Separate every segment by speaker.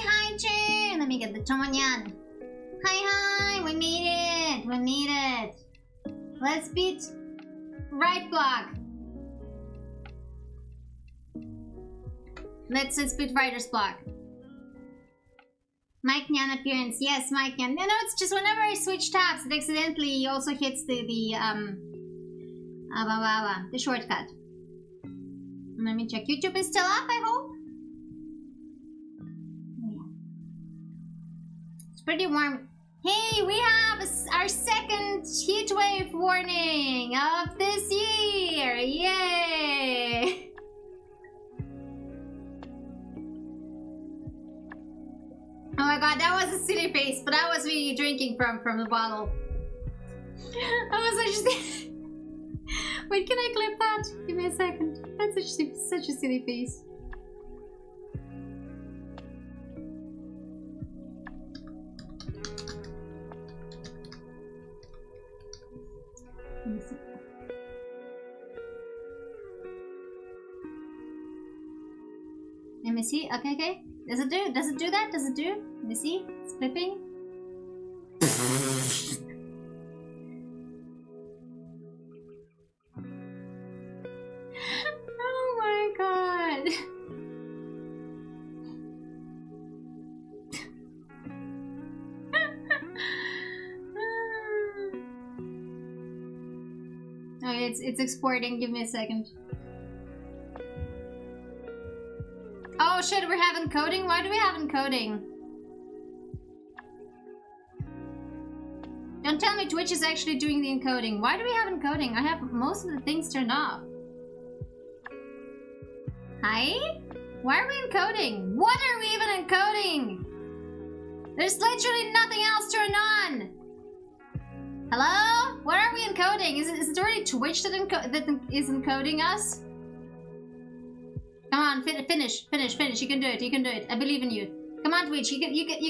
Speaker 1: Hi, June. Let me get the Tomonyan. Hi, we made it. We made it. Let's beat right block. Let's beat writer's block. Mike Nyan appearance. Yes, Mike Nyan. No, it's just whenever I switch tabs, it accidentally also hits the shortcut. Let me check. YouTube is still up, I hope. It's pretty warm. Hey, we have our second heat wave warning of this year. Yay! Oh my god, that was a silly face, but I was really drinking from the bottle. I was actually... Wait, can I clip that? Give me a second. That's such a silly face. Let me see. Okay. Does it do? Does it do that? Does it do? Let me see. It's flipping. Oh my god. Okay, it's exporting. Give me a second. Oh shit, we're having coding? Why do we have encoding? Don't tell me Twitch is actually doing the encoding. Why do we have encoding? I have most of the things turned off. Hi? Why are we encoding? What are we even encoding? There's literally nothing else turned on. Hello? What are we encoding? Is it already Twitch that is encoding us? Come on, finish. You can do it. You can do it. I believe in you. Come on, Twitch. You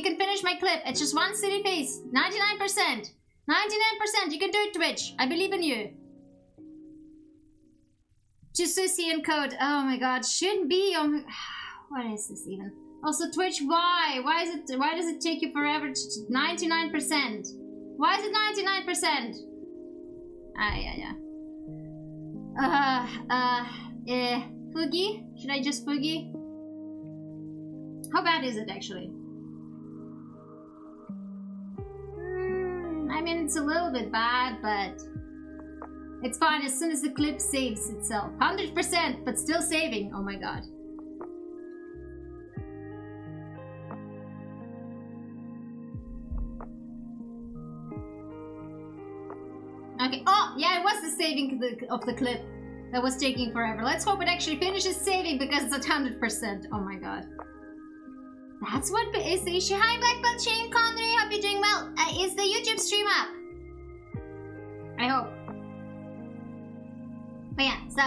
Speaker 1: can finish my clip. It's just one silly face. 99%. 99%. You can do it, Twitch. I believe in you. Just Susie and code. Oh my god, shouldn't be on. What is this even? Also, Twitch. Why? Why does it take you forever to 99%? Why is it 99%? Yeah. Fugi? Should I just Fugi? How bad is it actually? I mean, it's a little bit bad, but it's fine as soon as the clip saves itself. 100%, but still saving. Oh my god. Okay. Oh, yeah, it was the saving of the clip that was taking forever. Let's hope it actually finishes saving because it's at 100%. Oh my god. That's what is the issue. Hi, Black Belt Shane Connery. Hope you're doing well. Is the YouTube stream up? I hope. But yeah, so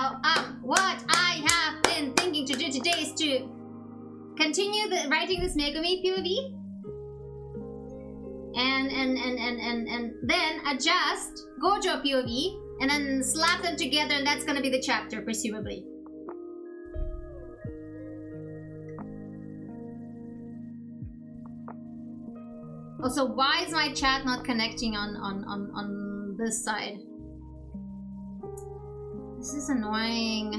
Speaker 1: what I have been thinking to do today is to continue writing this Megumi POV. And then adjust Gojo POV and then slap them together, and that's gonna be the chapter, presumably. Also, why is my chat not connecting on this side? This is annoying.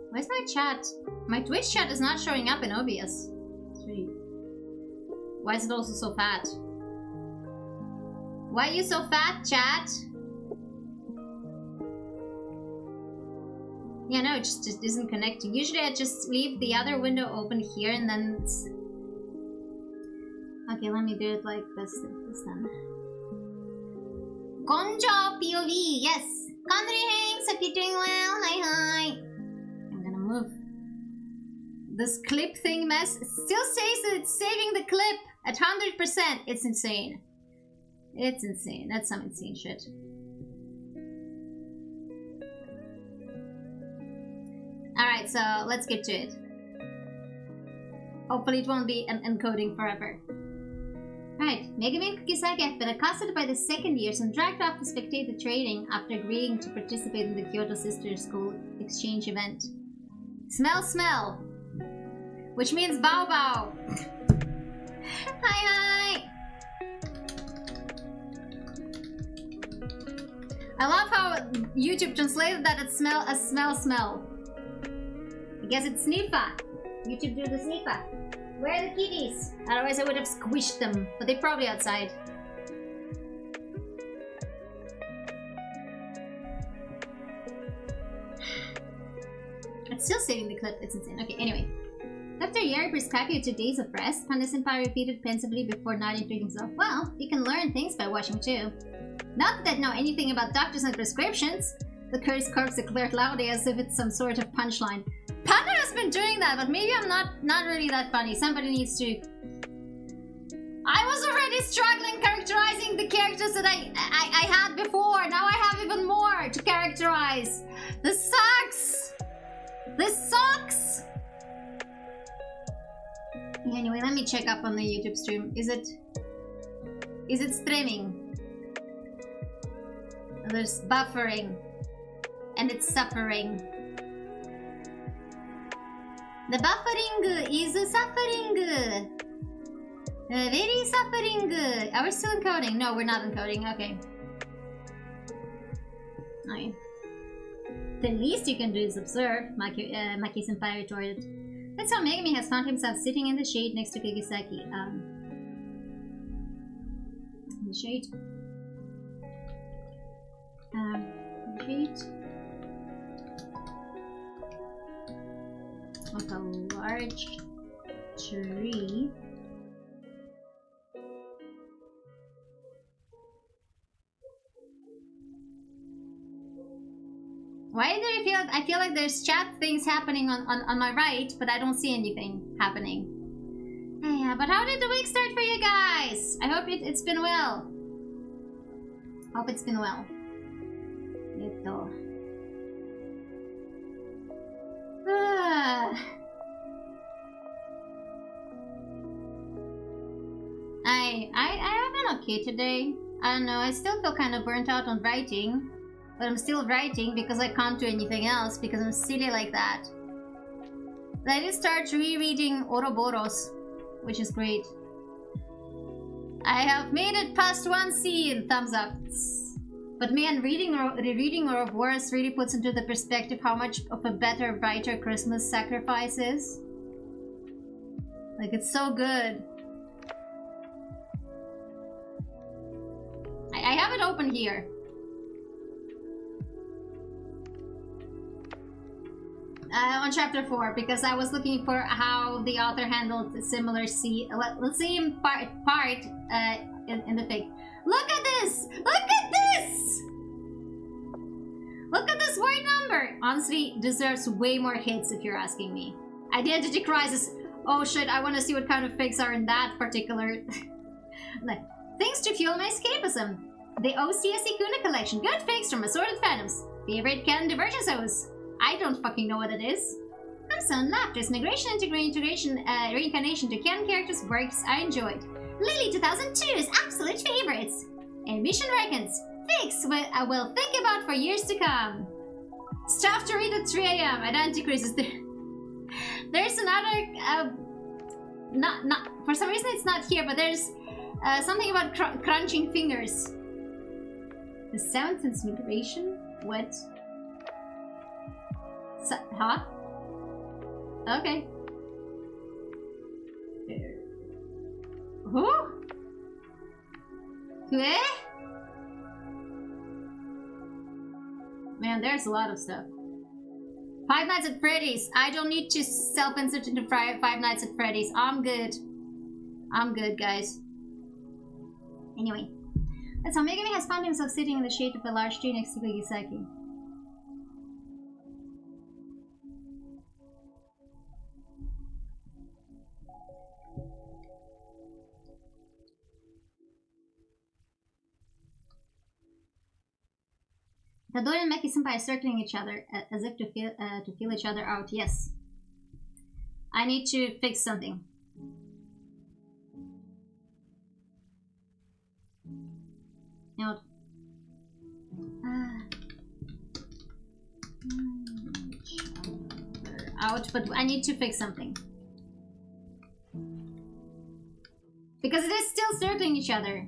Speaker 1: Why is my chat? My Twitch chat is not showing up in OBS. Sweet. Why is it also so fat? Why are you so fat, chat? Yeah, no, it just isn't connecting. Usually I just leave the other window open here and then it's... Okay, let me do it like this then. Konjo POV, yes! Kandri Hanks, hope you're doing well. Hi. I'm gonna move. This clip thing mess. It still says that it's saving the clip at 100%. It's insane. It's insane. That's some insane shit. Alright, so let's get to it. Hopefully it won't be encoding forever. Alright, Megumi and Kisaki have been accosted by the second years and dragged off to spectate the training after agreeing to participate in the Kyoto Sister School exchange event. Smell! Which means bow bow! Hi! I love how YouTube translated that as smell. I guess it's sniffa. YouTube do the sniffa. Where are the kitties? Otherwise I would have squished them, but they're probably outside. It's still saving the clip, it's insane. Okay, anyway. Dr. Yeri prescribed you 2 days of rest, Panda-senpai repeated pensively before nodding to himself. Well, you can learn things by watching too. Not that I know anything about doctors and prescriptions, the cursed corpse declared loudly as if it's some sort of punchline. Panda has been doing that, but maybe I'm not really that funny. Somebody needs to... I was already struggling characterizing the characters that I had before. Now I have even more to characterize. This sucks! This sucks! Anyway, let me check up on the YouTube stream. Is it streaming? There's buffering. And it's suffering. The buffering is suffering. Very suffering. Are we still encoding? No, we're not encoding. Okay. Alright. The least you can do is observe, Maki-senpai retorted. That's how Megumi has found himself sitting in the shade next to Kigisaki. In the shade. Like a large tree. Why do I feel like there's chat things happening on my right, but I don't see anything happening. Yeah, but how did the week start for you guys? I hope it's been well. Hope it's been well. I've been okay today. I don't know, I still feel kind of burnt out on writing. But I'm still writing because I can't do anything else because I'm silly like that. But I did start rereading Ouroboros, which is great. I have made it past 1 scene, thumbs up. But man, rereading Ouroboros really puts into the perspective how much of a better, brighter Christmas Sacrifice is. Like, it's so good. I have it open here. On chapter 4, because I was looking for how the author handled the similar scene. Let's see in part in the fic. Look at this! Look at this! Look at this word number! Honestly, deserves way more hits if you're asking me. Identity crisis. Oh shit, I want to see what kind of fics are in that particular... Like, things to fuel my escapism. The OCSE Kuna collection. Good fix from Assorted Phantoms. Favorite canon diversion shows. I don't fucking know what it is. I'm so in love. There's migration, reincarnation to canon characters works I enjoyed. Lily 2002's absolute favorites. And Mission Reckons. Fix what I will think about for years to come. Stuff to read at 3 AM. Identity Crisis. There's another... not for some reason it's not here, but there's something about crunching fingers. The 7th sense migration? What? Huh? Okay. Who? Eh? Man, there's a lot of stuff. Five Nights at Freddy's. I don't need to self-insert into Five Nights at Freddy's. I'm good. I'm good, guys. Anyway. That's how Megami has found himself sitting in the shade of a large tree next to Kugisaki. Tadori and Meki-senpai are circling each other as if to feel each other out. Yes. I need to fix something. Out. Out, but I need to fix something. Because it is still circling each other.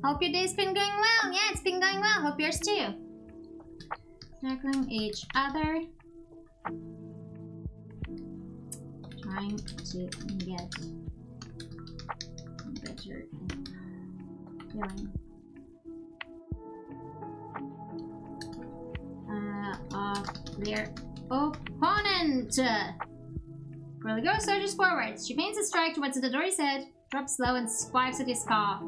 Speaker 1: Hope your day's been going well. Yeah, it's been going well. Hope yours too. Circling each other. Trying to get better feeling. Of their opponent. Girl girl surges forwards. She paints a strike towards Itadori's head, drops low and swipes at his cough,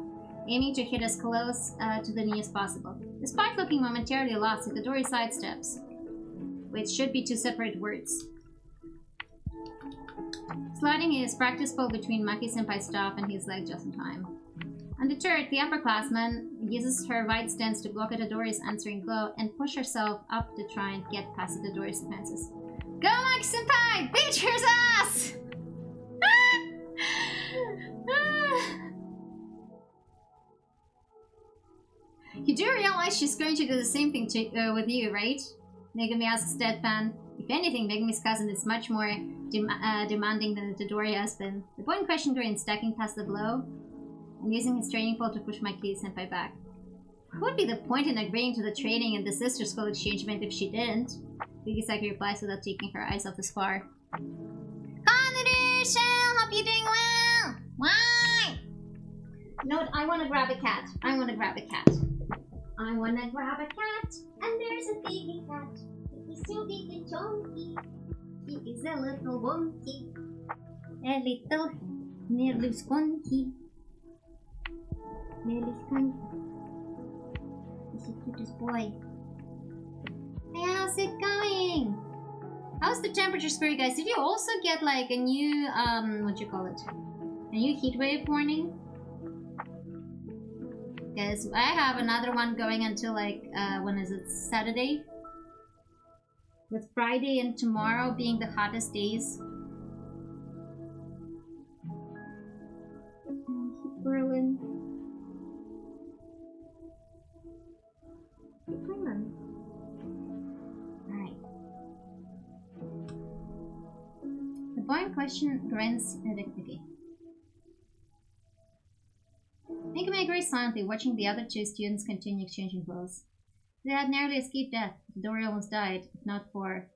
Speaker 1: aiming to hit as close to the knee as possible. Despite looking momentarily lost, Itadori sidesteps, which should be two separate words. Sliding his practice pole between Maki-senpai's staff and his leg just in time. Undeterred, the upperclassman uses her wide stance to block Itadori's answering blow and push herself up to try and get past Itadori's defenses. Go, Maki-senpai! Beat his ass! You do realize she's going to do the same thing with you, right? Megami asks deadpan. If anything, Megami's cousin is much more demanding than Itadori has been. The boy in question grins, stacking past the blow and using his training pole to push Maki-senpai back. What would be the point in agreeing to the training and the sister school exchange meant if she didn't? Kugisaki replies without taking her eyes off the spar. Konniru, Shell! Hope you're doing well! Why? You know what? I want to grab a cat. I want to grab a cat. I want to grab a cat. And there's a baby cat. He's so big and chunky. He is a little wonky. A little nearly skunky. Nearly skunky. He's the cutest boy. Hey, how's it going? How's the temperatures for you guys? Did you also get like a new, what do you call it? A new heat wave warning? Because I have another one going until like, when is it? Saturday? With Friday and tomorrow being the hottest days. Berlin. Alright. The boy in question grins okay. Megami agrees silently, watching the other two students continue exchanging blows. They had narrowly escaped death. Dori almost died, if not for...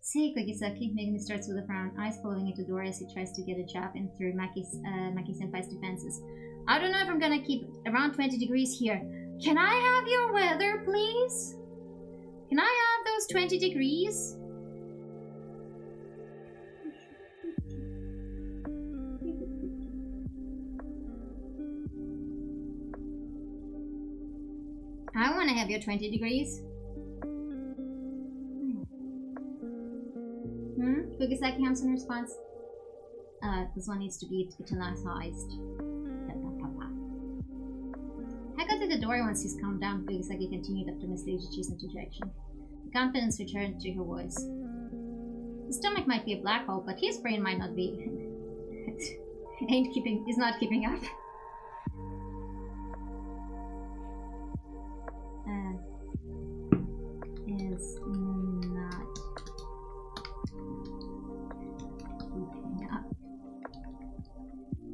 Speaker 1: Say, Kugisaki. Megami starts with a frown, eyes following Itadori as he tries to get a jab in through Maki-senpai's defenses. I don't know if I'm gonna keep around 20 degrees here. Can I have your weather, please? Can I have those 20 degrees? I want to have your 20 degrees. Kugisaki hums in response. this one needs to be italicized. I got to the door once he's calmed down, feels like he continued after Miss Lady Cheese interjection. The confidence returned to her voice. His stomach might be a black hole, but his brain might not be. Is not keeping up. Is not keeping up.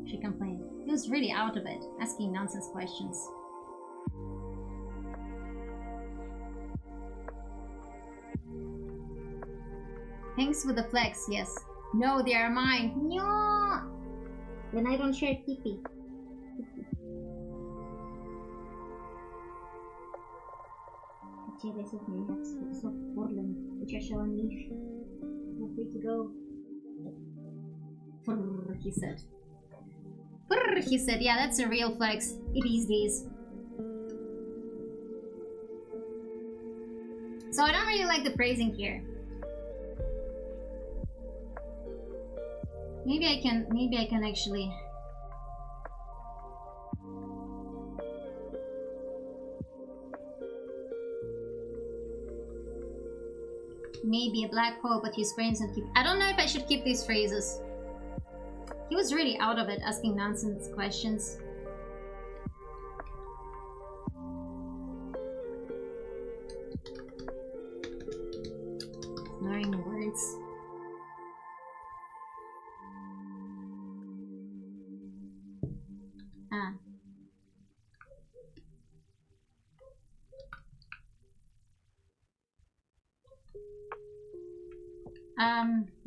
Speaker 1: She complained. He was really out of it, asking nonsense questions. Thanks for the flex, yes. No, they are mine. No. Then I don't share Tippy. This is me. That's soft Portland, which I shall unleash. Feel free to go. Brrr, he said. Brrr, he said. Yeah, that's a real flex these days. So I don't really like the phrasing here. Maybe I can actually. Maybe a black hole, but his brains don't keep. I don't know if I should keep these phrases. He was really out of it, asking nonsense questions. Ignoring the words.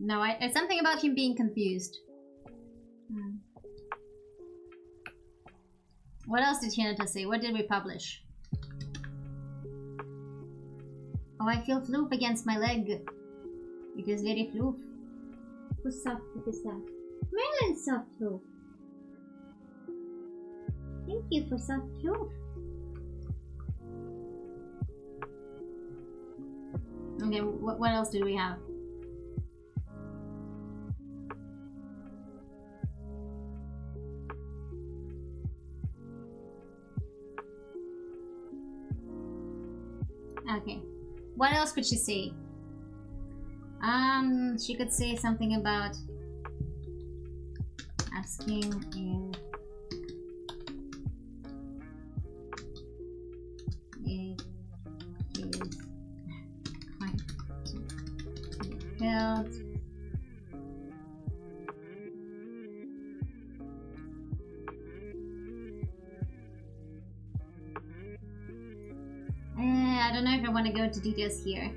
Speaker 1: No, it's something about him being confused. What else did Hinata say? What did we publish? Oh, I feel floof against my leg. It is very floof. Who's soft? What is that? Merlin's soft floof. Thank you for soft floof. Okay, what else do we have? Okay. What else could she say? She could say something about asking if it is quite felt. I don't know if I want to go into details here.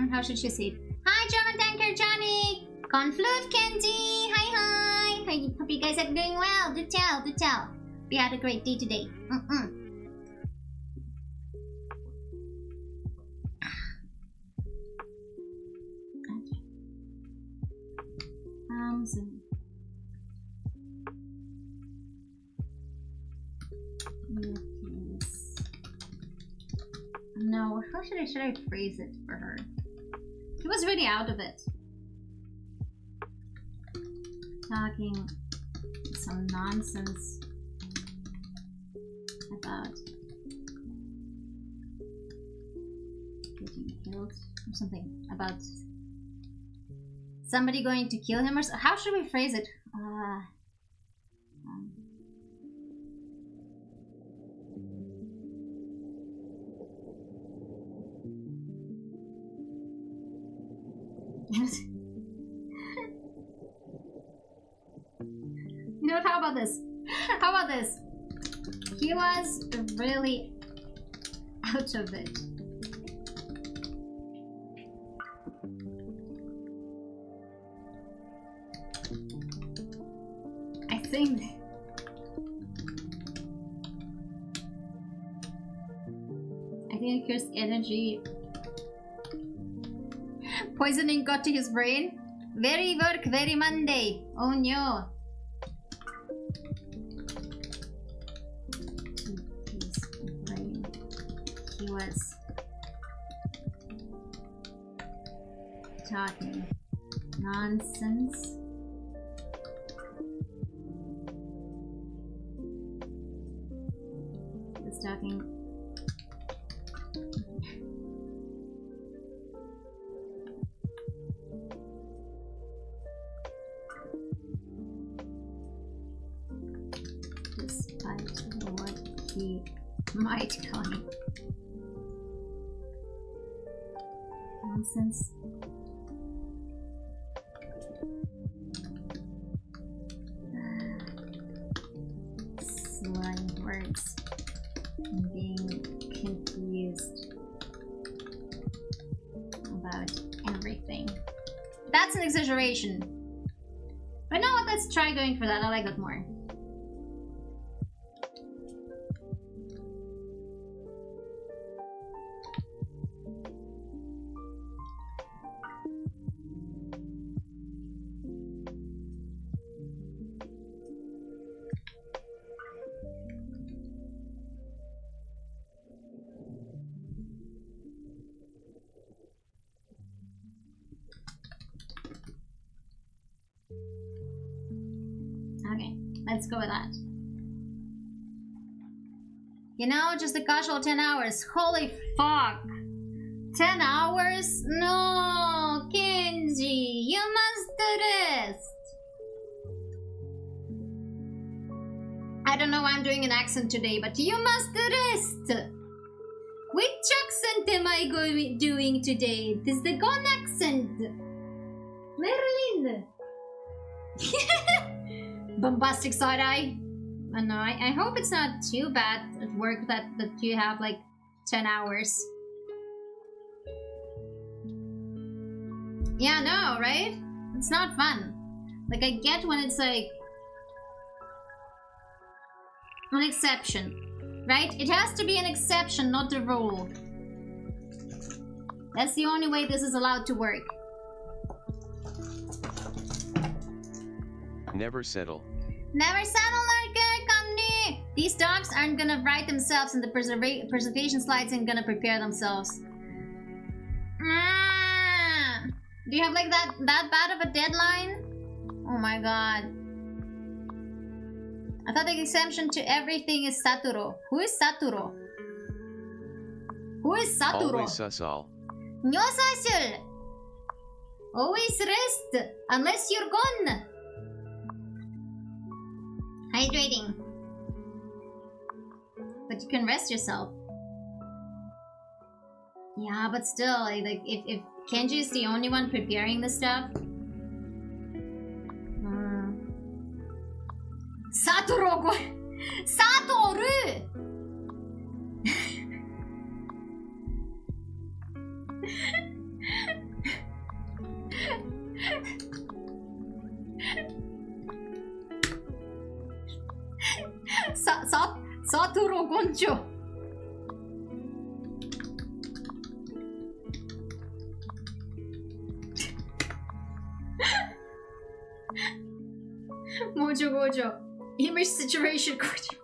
Speaker 1: How should she say it? Hi, German Tanker Johnny! Confluent Kenzie! Hi! Hope you guys are doing well. Do tell. We had a great day today. So no, how should I phrase it for her? He was really out of it. Talking some nonsense about getting killed or something about somebody going to kill him or so. How should we phrase it? You know what? How about this? How about this? He was really out of it. I think cursed energy poisoning got to his brain. Very work, very Monday. Oh no. he was talking nonsense. He was talking. Despite what he might claim. Nonsense. Slurring words and being confused about everything. That's an exaggeration. But no, let's try going for that. I like that more. Okay, let's go with that. You know, just a casual 10 hours. Holy fuck! 10 hours? No, Kenji, you must rest. I don't know why I'm doing an accent today, but you must rest. Which accent am I doing today? This is the Gon accent. Merlin. Bombastic side eye. No, I hope it's not too bad at work that you have like 10 hours. Yeah, no, right? It's not fun. Like, I get when it's like an exception, right? It has to be an exception, not the rule. That's the only way this is allowed to work.
Speaker 2: Never settle.
Speaker 1: Never settle, Narka. These dogs aren't gonna write themselves in the presentation slides and gonna prepare themselves. Do you have like that bad of a deadline? Oh my god. I thought the exemption to everything is Saturo. Who is Saturo? Who is Saturo?
Speaker 2: Always susal.
Speaker 1: No sasul. Always rest unless you're gone. Hydrating. But you can rest yourself. Yeah, but still, like if Kenji is the only one preparing the stuff. Satoru! Satoru! Satoru Goncho. Mojo Gojo. Image situation Gojo.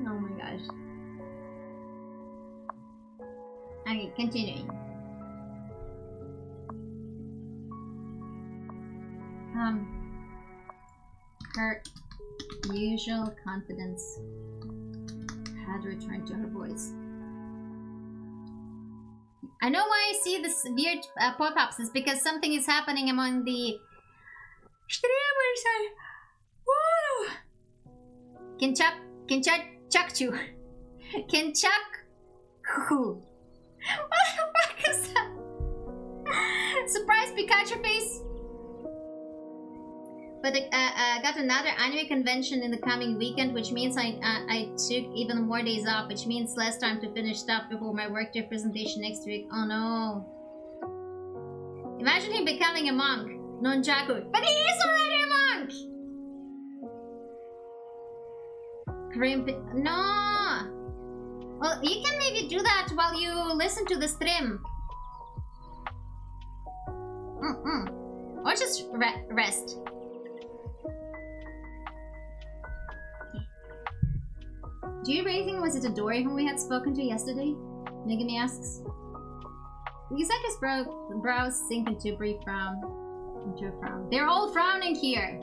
Speaker 1: Oh my gosh. Okay, continuing. Her usual confidence had returned to her voice. I know why I see this weird pop-ups. It's because something is happening among the streamers. Woo! Kinchakchu. What the fuck is that? Surprise Pikachu face. But I got another anime convention in the coming weekend, which means I took even more days off, which means less time to finish stuff before my work day presentation next week. Oh no. Imagine him becoming a monk. Nonjaku. But he is already a monk! No! Well, you can maybe do that while you listen to the stream. Or just rest. Do you really think was it Dory whom we had spoken to yesterday? Megami asks. Yusaki's brows sink into a brief frown. Into a frown. They're all frowning here!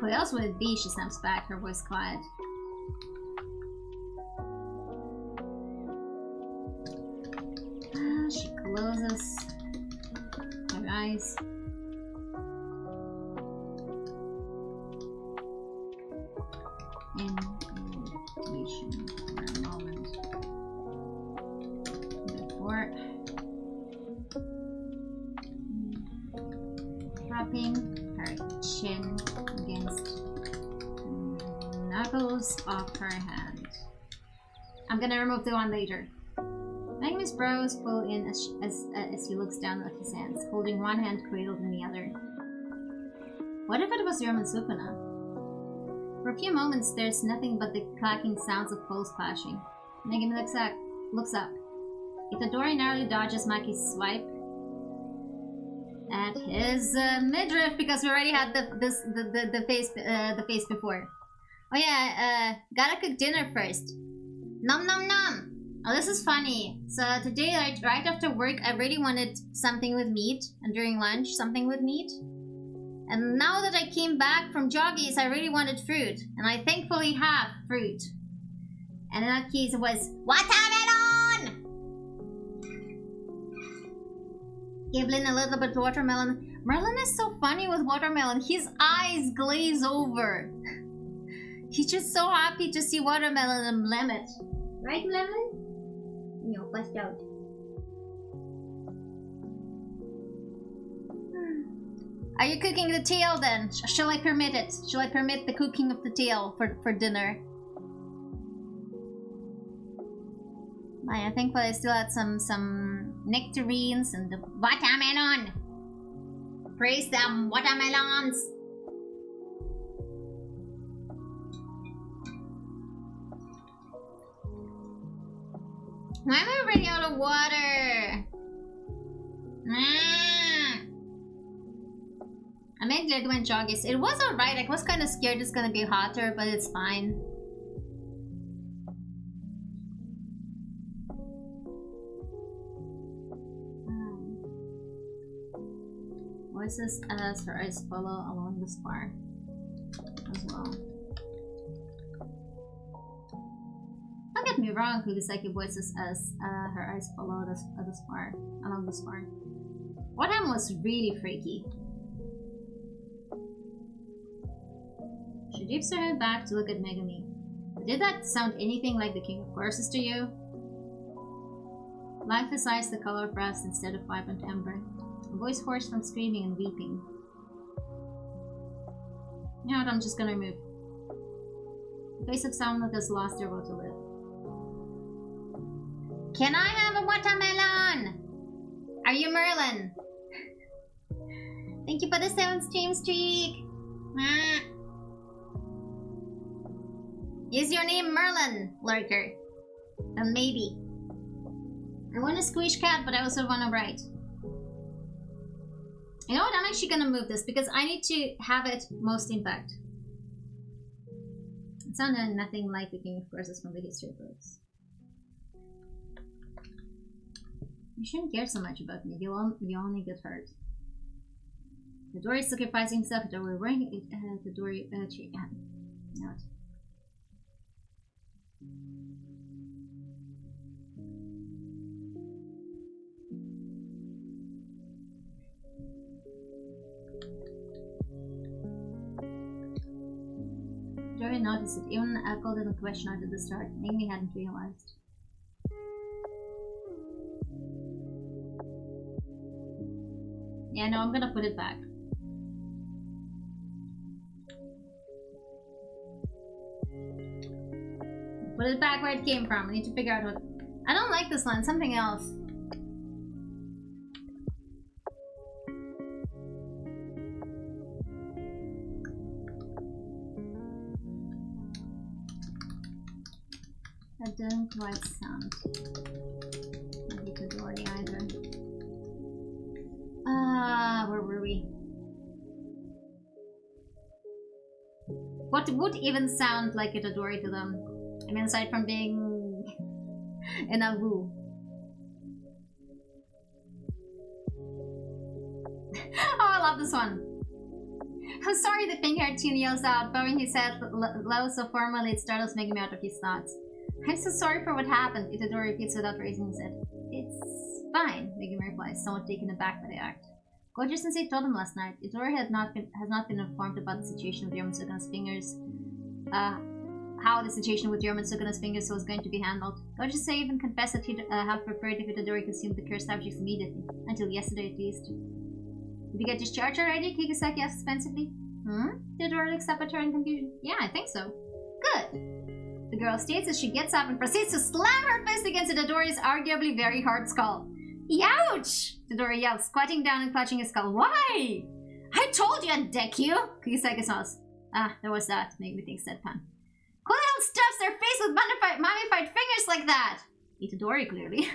Speaker 1: Who else would it be? She snaps back, her voice quiet. She closes her eyes. In meditation for a moment before dropping her chin against the knuckles of her hand. I'm gonna remove the one later. Magnus' brows pull in as he looks down at his hands, holding one hand cradled in the other. What if it was Roman Sukuna? For a few moments, there's nothing but the clacking sounds of poles clashing. Megami looks up. Itadori narrowly dodges Maki's swipe at his midriff because we already had the face before. Oh yeah, gotta cook dinner first. Nom nom nom. Oh, this is funny. So today, right after work, I really wanted something with meat, and during lunch, something with meat. And now that I came back from Joggies, I really wanted fruit. And I thankfully have fruit. And in that case, it was watermelon! Give Lynn a little bit of watermelon. Merlin is so funny with watermelon. His eyes glaze over. He's just so happy to see watermelon and Mlemet. Right, Mlemet? No, bust out. Are you cooking the tail then? Shall I permit it? Shall I permit the cooking of the tail for dinner? I think I still had some nectarines and the watermelon. Praise them watermelons. Why am I running out of water? I made it when Joggies. It was alright. I was kind of scared it's gonna be hotter, but it's fine. Voices as her eyes follow along the spar as well. Don't get me wrong, Kugisaki voices as her eyes follow the spar along the spar. What time was really freaky. She dips her head back to look at Megami. Did that sound anything like the King of Courses to you? Life decides the color of rust instead of vibrant ember. A voice hoarse from screaming and weeping. You know what, I'm just gonna remove. The face of someone that has lost their will to live. Can I have a watermelon? Are you Merlin? Thank you for the 7 stream streak. Is your name Merlin, Lurker? Then maybe. I want a squish cat, but I also want to write. You know what? I'm actually gonna move this because I need to have it most impact. It sounded nothing like the King of Courses from the history books. You shouldn't care so much about me. You only get hurt. The Dory is sacrificing himself. The Dory wearing the Dory tree. No. Dory noticed it. Even called it a question out at the start. Maybe hadn't realized. Yeah, no, I'm gonna put it back. Put it back where it came from. I need to figure out what... I don't like this line. Something else. That didn't quite sound like Dory either. What would even sound like Itadori to them? I mean, aside from being in a woo. Oh, I love this one. I'm sorry, the pink-haired teen yells out, bowing his head low so formally it startles making me out of his thoughts. I'm so sorry for what happened, Itadori repeats without raising his head. It's fine, Megumi replies, somewhat taken aback by the act. Gojo-sensei told him last night. Itadori has not been informed about the situation with Yomatsuka's fingers. How the situation with Yomatsuka's fingers was going to be handled. Gojo-sensei even confessed that he'd have preferred if Itadori consumed the cursed objects immediately. Until yesterday, at least. Did you get discharged already? Kikusaki asked suspensively. Itadori looks up at her in confusion. Yeah, I think so. Good. The girl states as she gets up and proceeds to slam her fist against Itadori's arguably very hard skull. Ouch! Itadori yells, squatting down and clutching his skull. Why? I told you I'd deck you! Kikusaki smiles. Ah, there was that. Make me think deadpan. Who the hell stuffs their face with mummified fingers like that? Itadori, clearly.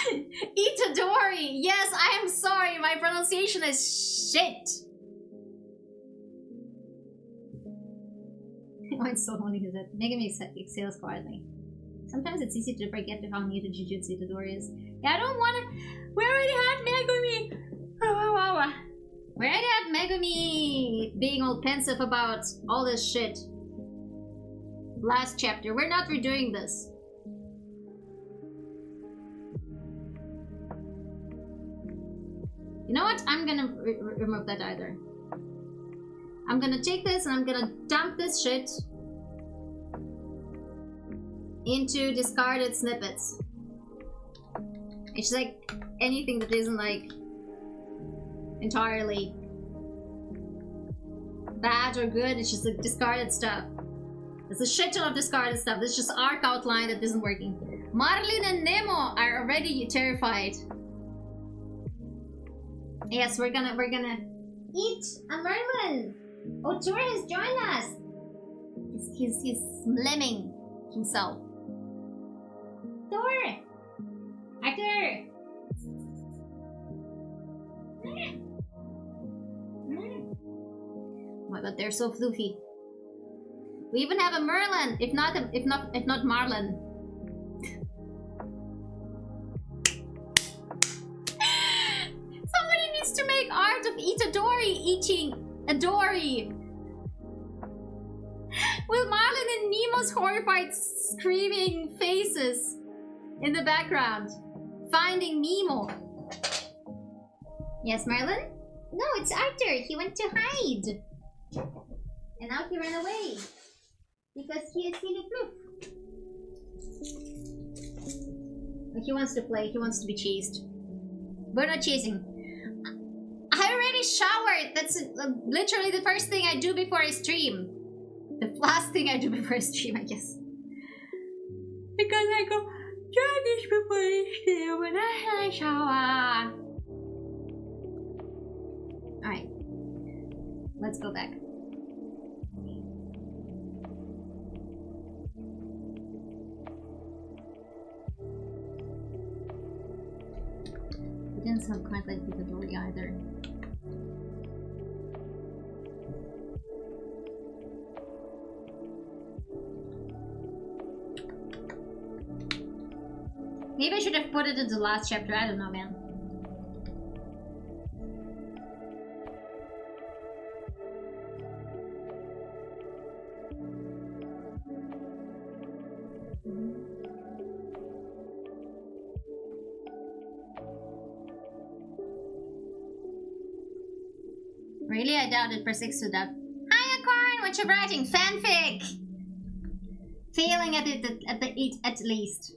Speaker 1: Itadori! Yes, I am sorry. My pronunciation is shit. Oh, it's so funny that Megumi exhales quietly. Sometimes it's easy to forget how new to Jujutsu Itadori is. Yeah, I don't wanna... We already had Megumi! Oh. We already had Megumi being all pensive about all this shit. Last chapter. We're not redoing this. You know what? I'm gonna remove that either. I'm gonna take this and I'm gonna dump this shit into discarded snippets. It's like anything that isn't like entirely bad or good, it's just like discarded stuff. There's a shit ton of discarded stuff. This is just arc outline that isn't working. Marlin and Nemo are already terrified. Yes, we're gonna eat a Merlin. Otura has joined us. He's lemming himself. Thor! Arthur! Oh my god, they're so floofy. We even have a Merlin, if not Marlin. Somebody needs to make art of Itadori eating a dory. With Marlin and Nemo's horrified screaming faces in the background. Finding Nemo. Yes, Marlin? No, it's Arthur. He went to hide. And now he ran away. Because he is silly floof. He wants to play. He wants to be chased. We're not chasing. I already showered. That's literally the first thing I do before I stream. The last thing I do before I stream, I guess. Because I go Dragish before I stream when I shower. Alright. Let's go back. It didn't sound quite like Itadori either. Maybe I should have put it in the last chapter. I don't know, man. Really? I doubt it persists to that. Hiya, Corn! What you writing? Fanfic! Failing at it at least.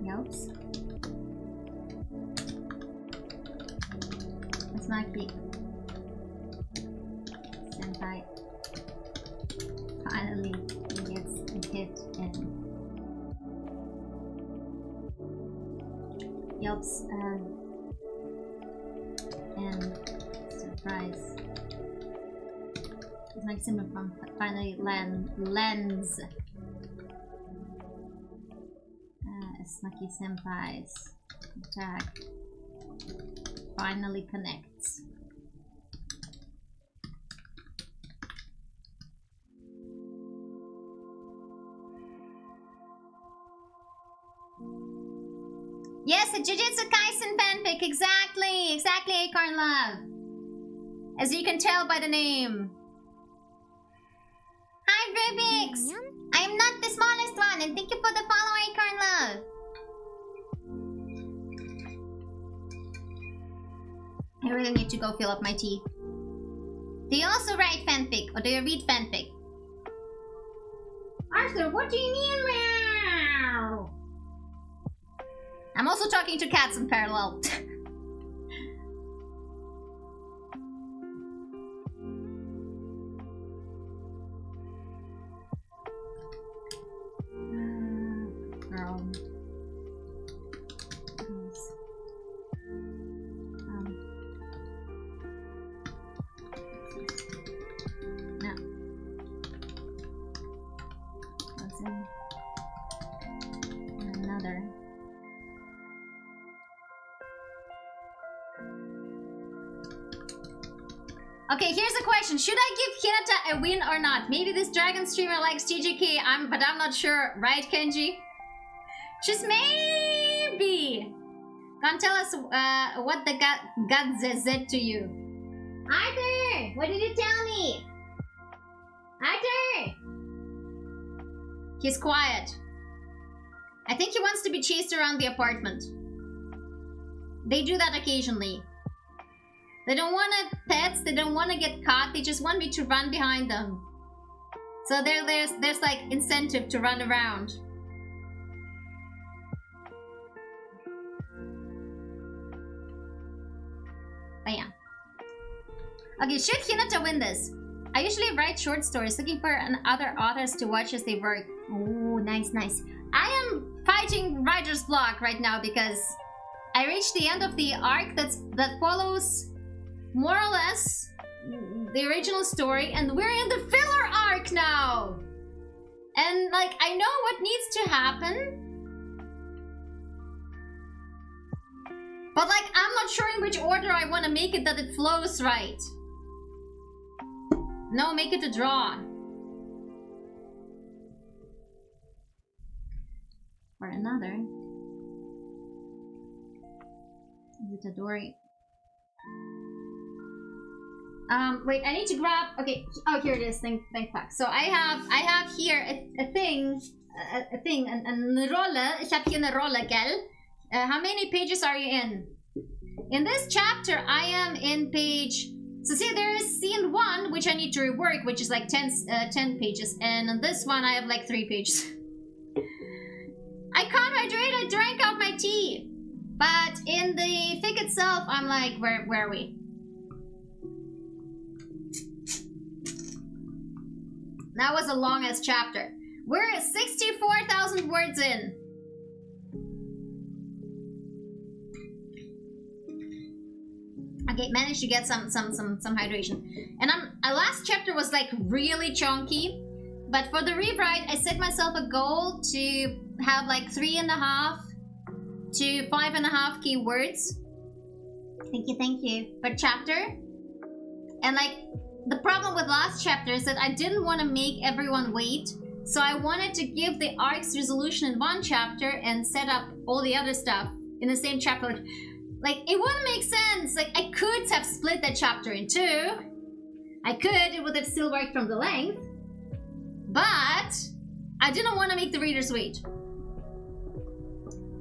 Speaker 1: Yelps. Let's not keep. Senpai finally gets a hit in. Yelps and surprise. It's like similar from finally lens. Snacky senpais. Attack. Finally connects. Yes, a Jujutsu Kaisen fanfic. Exactly. Exactly, Acorn Love. As you can tell by the name. Hi, Rubix. I am not the smallest one, and thank you for the follow, Acorn Love. I really need to go fill up my tea. Do you also write fanfic, or do you read fanfic? Arthur, what do you mean, meow? I'm also talking to cats in parallel. Okay, here's a question. Should I give Hinata a win or not? Maybe this dragon streamer likes TJK, but I'm not sure. Right, Kenji? Just maybe. Come tell us what the god said to you. Arthur! What did you tell me? Arthur! He's quiet. I think he wants to be chased around the apartment. They do that occasionally. They don't want pets, they don't want to get caught, they just want me to run behind them. So there's like incentive to run around. But yeah. Okay, should Hinata win this? I usually write short stories looking for other authors to watch as they work. Oh, nice, nice. I am fighting writer's block right now because I reached the end of the arc that follows more or less the original story, and we're in the filler arc now. And like, I know what needs to happen, but like, I'm not sure in which order I want to make it that it flows right. No, make it a draw. Or another. Is it a Dory? Wait, I need to grab. Okay. Oh, here it is. Thank fuck. So I have here a thing, eine Rolle. Ich habe hier eine Rolle, gell? How many pages are you in? In this chapter, I am in page. So see, there is scene 1, which I need to rework, which is like 10 pages, and on this one I have like 3 pages. I can't hydrate. I drank out my tea. But in the fic itself, I'm like, where are we? That was the longest chapter. We're at 64,000 words in. Okay, managed to get some hydration. And last chapter was like really chunky. But for the rewrite, I set myself a goal to have like 3.5 to 5.5 keywords. Thank you. Per chapter. And like, the problem with last chapter is that I didn't want to make everyone wait. So I wanted to give the arc's resolution in one chapter and set up all the other stuff in the same chapter. Like, it wouldn't make sense. Like, I could have split that chapter in 2. I could, it would have still worked from the length. But I didn't want to make the readers wait.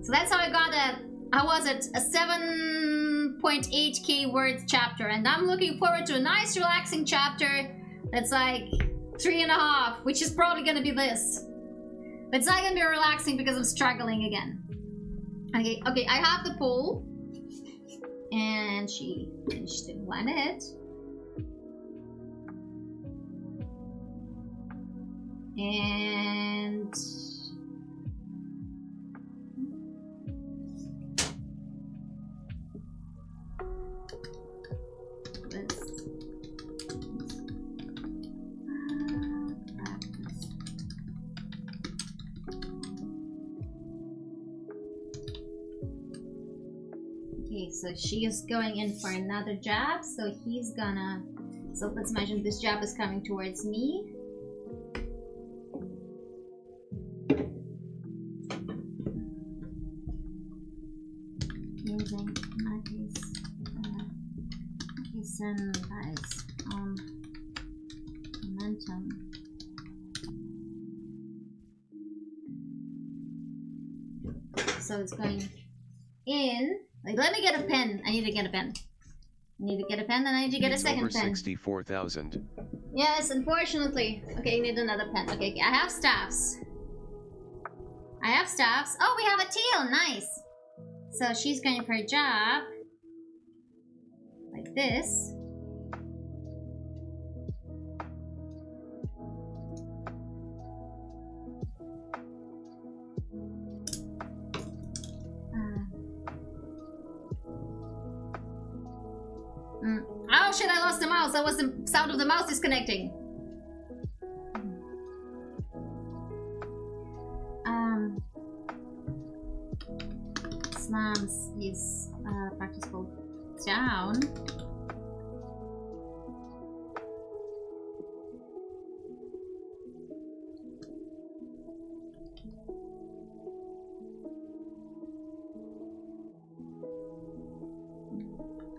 Speaker 1: So that's how I got a 7.8k words chapter. And I'm looking forward to a nice relaxing chapter that's like 3.5, which is probably gonna be this. But it's not gonna be relaxing because I'm struggling again. Okay, I have the poll. And she didn't want it. And Okay, so she is going in for another jab, so he's gonna... So let's imagine this jab is coming towards me. Using Magis on momentum. So it's going in. Like, let me get a pen. I need to get a pen. I need to get a pen, and I need to get a second
Speaker 2: over
Speaker 1: pen.
Speaker 2: 64,000.
Speaker 1: Yes, unfortunately. Okay, you need another pen. Okay, I have staffs. I have staffs. Oh, we have a teal. Nice. So she's going for a job. Like this. Oh shit, I lost the mouse. That was the sound of the mouse disconnecting. Slams his practice ball down.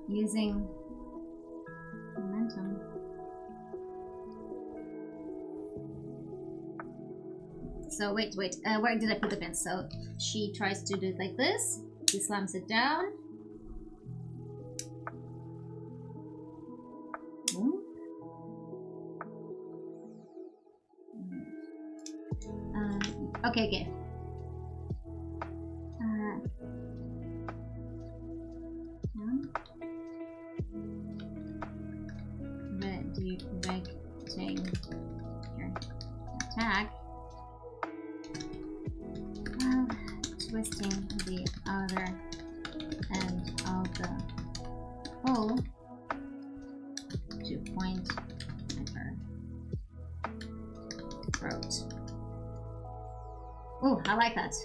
Speaker 1: Using momentum. So wait, where did I put the pen? So she tries to do it like this. He slams it down. Okay. Redirecting your attack while twisting the other end of the hole to point at her throat. Oh, I like that.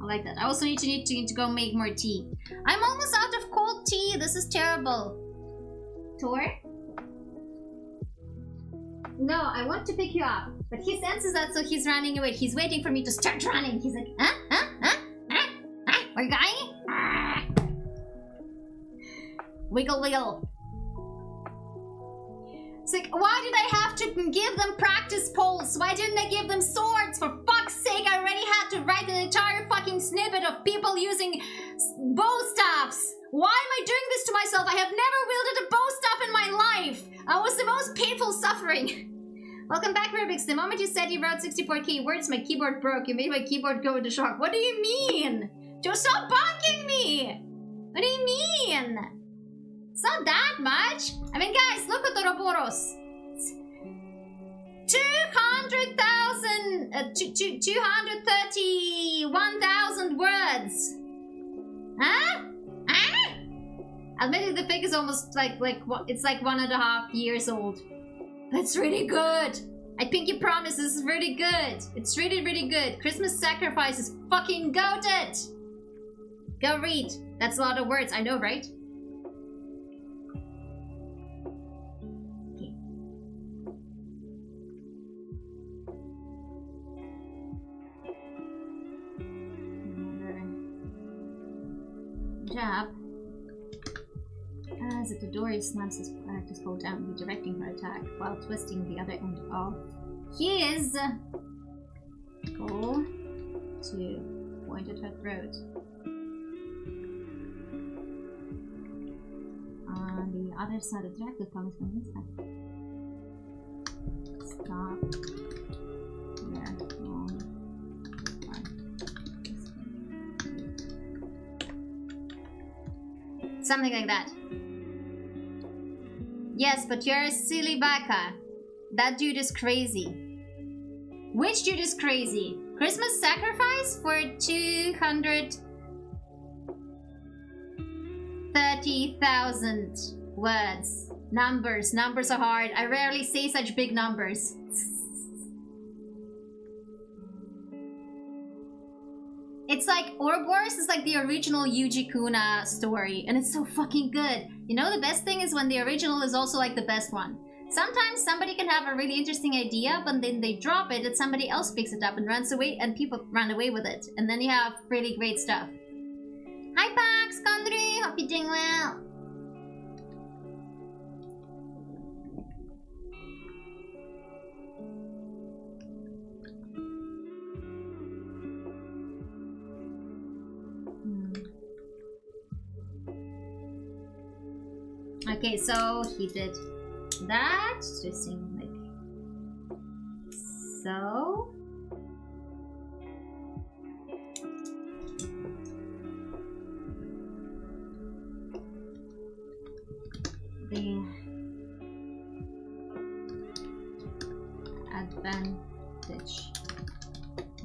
Speaker 1: I like that. I also need to go make more tea. I'm almost out of cold tea. This is terrible. Tor? No, I want to pick you up. But he senses that, so he's running away. He's waiting for me to start running. He's like, Where are you going? Wiggle, wiggle. It's like, why did I have to give them practice poles? Why didn't I give them swords? For fuck's sake, I already had to write an entire fucking snippet of people using bow staffs. Why am I doing this to myself? I have never wielded a bow staff in my life. I was the most painful suffering. Welcome back, Rubik's. The moment you said you wrote 64k words, my keyboard broke. You made my keyboard go into shock. What do you mean? Just stop bonking me! What do you mean? It's not that much. I mean, guys, look at the Ouroboros. 231,000 words. Huh? Admitting the fig is almost it's like 1.5 years old. That's really good. I pinky promise this is really good. It's really, really good. Christmas sacrifice is fucking goated. Go read. That's a lot of words. I know, right? Okay. Jab. As at the door, he slams his practice pole down, redirecting her attack while twisting the other end of his goal to point at her throat. On the other side of the track, the comes from this side. Stop. There. Something like that. Yes, but you're a silly baka. That dude is crazy. Which dude is crazy? Christmas sacrifice for 230,000 words. Numbers are hard. I rarely say such big numbers. It's like Ouroboros is like the original Yuji Kuna story, and it's so fucking good. You know, the best thing is when the original is also like the best one. Sometimes somebody can have a really interesting idea, but then they drop it and somebody else picks it up and runs away, and people run away with it. And then you have really great stuff. Hi Pax, Kandri, hope you're doing well. Okay, so he did that, just seeing like so. The advantage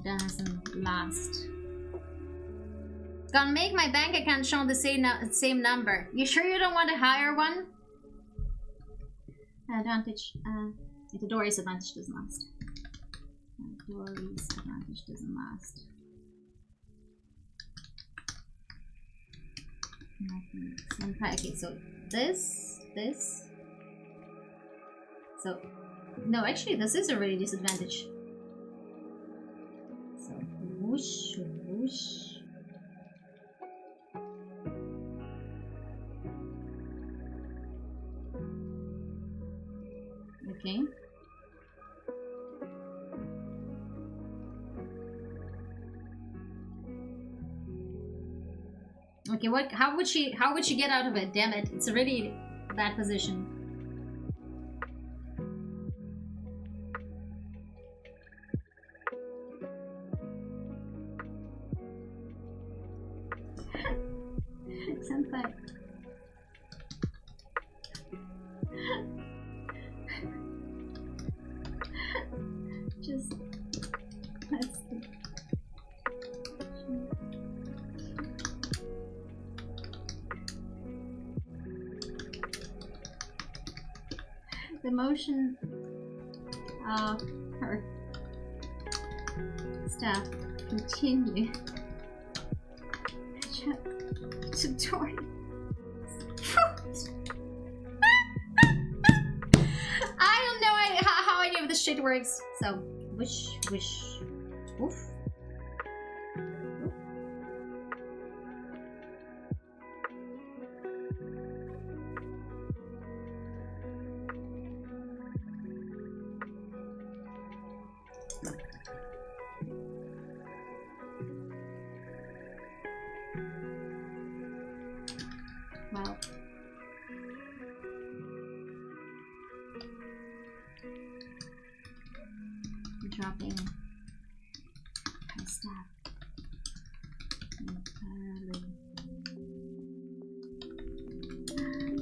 Speaker 1: doesn't last. Gonna make my bank account show the same number. You sure you don't want to hire one? Advantage. The Dory's advantage doesn't last. Dory's advantage doesn't last. Okay, so this. So, no, actually, this is a really disadvantage. So, whoosh, whoosh. Okay. Okay, what? How would she get out of it? Damn it! It's a really bad position. Senpai. Just that's the motion of her staff continue to Tori. I don't know how any of this shit works. So, wish, oof. Wow. Dropping her staff entirely.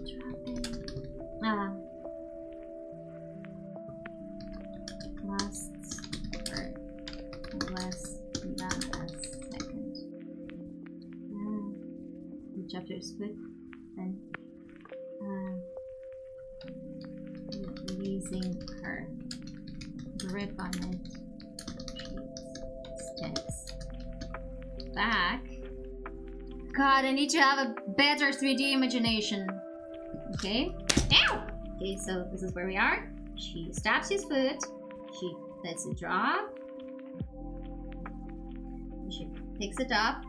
Speaker 1: Dropping lasts for less than a second. The chapter is split, then releasing her grip on it. She steps back. God, I need to have a better 3D imagination. Okay. Ow! Okay, so this is where we are. She stabs his foot. She lets it drop. She picks it up.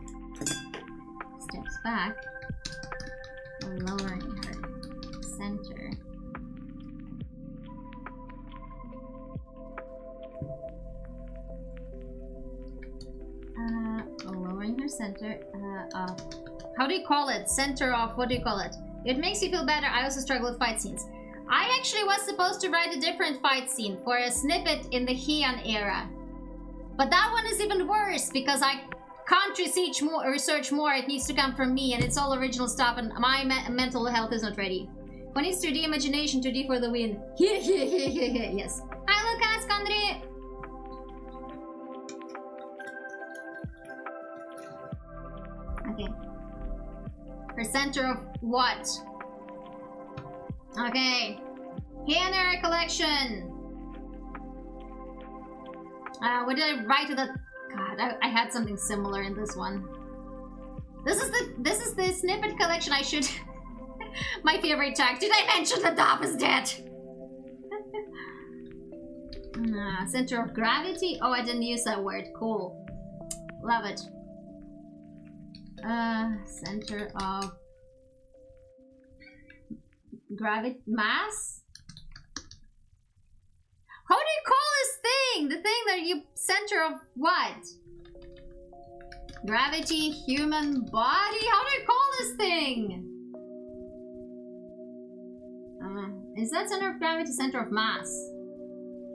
Speaker 1: Steps back. Lowering her center. Lowering her center of, how do you call it? Center of, what do you call it? It makes you feel better. I also struggle with fight scenes. I actually was supposed to write a different fight scene for a snippet in the Heian era. But that one is even worse because I can't research more. It needs to come from me, and it's all original stuff, and my mental health is not ready. When it's 3D imagination, 2D for the win. Yes. Hi Lucas, Kandri! Okay. Her center of what? Okay. Heian era collection. What did I write to that? God, I had something similar in this one. This is the snippet collection I should... My favorite tag. Did I mention the dog is dead? Center of gravity? Oh, I didn't use that word. Cool. Love it. Center of... Gravity... Mass? How do you call this thing? The thing that you... Center of what? Gravity, human body? How do you call this thing? Is that center of gravity, center of mass?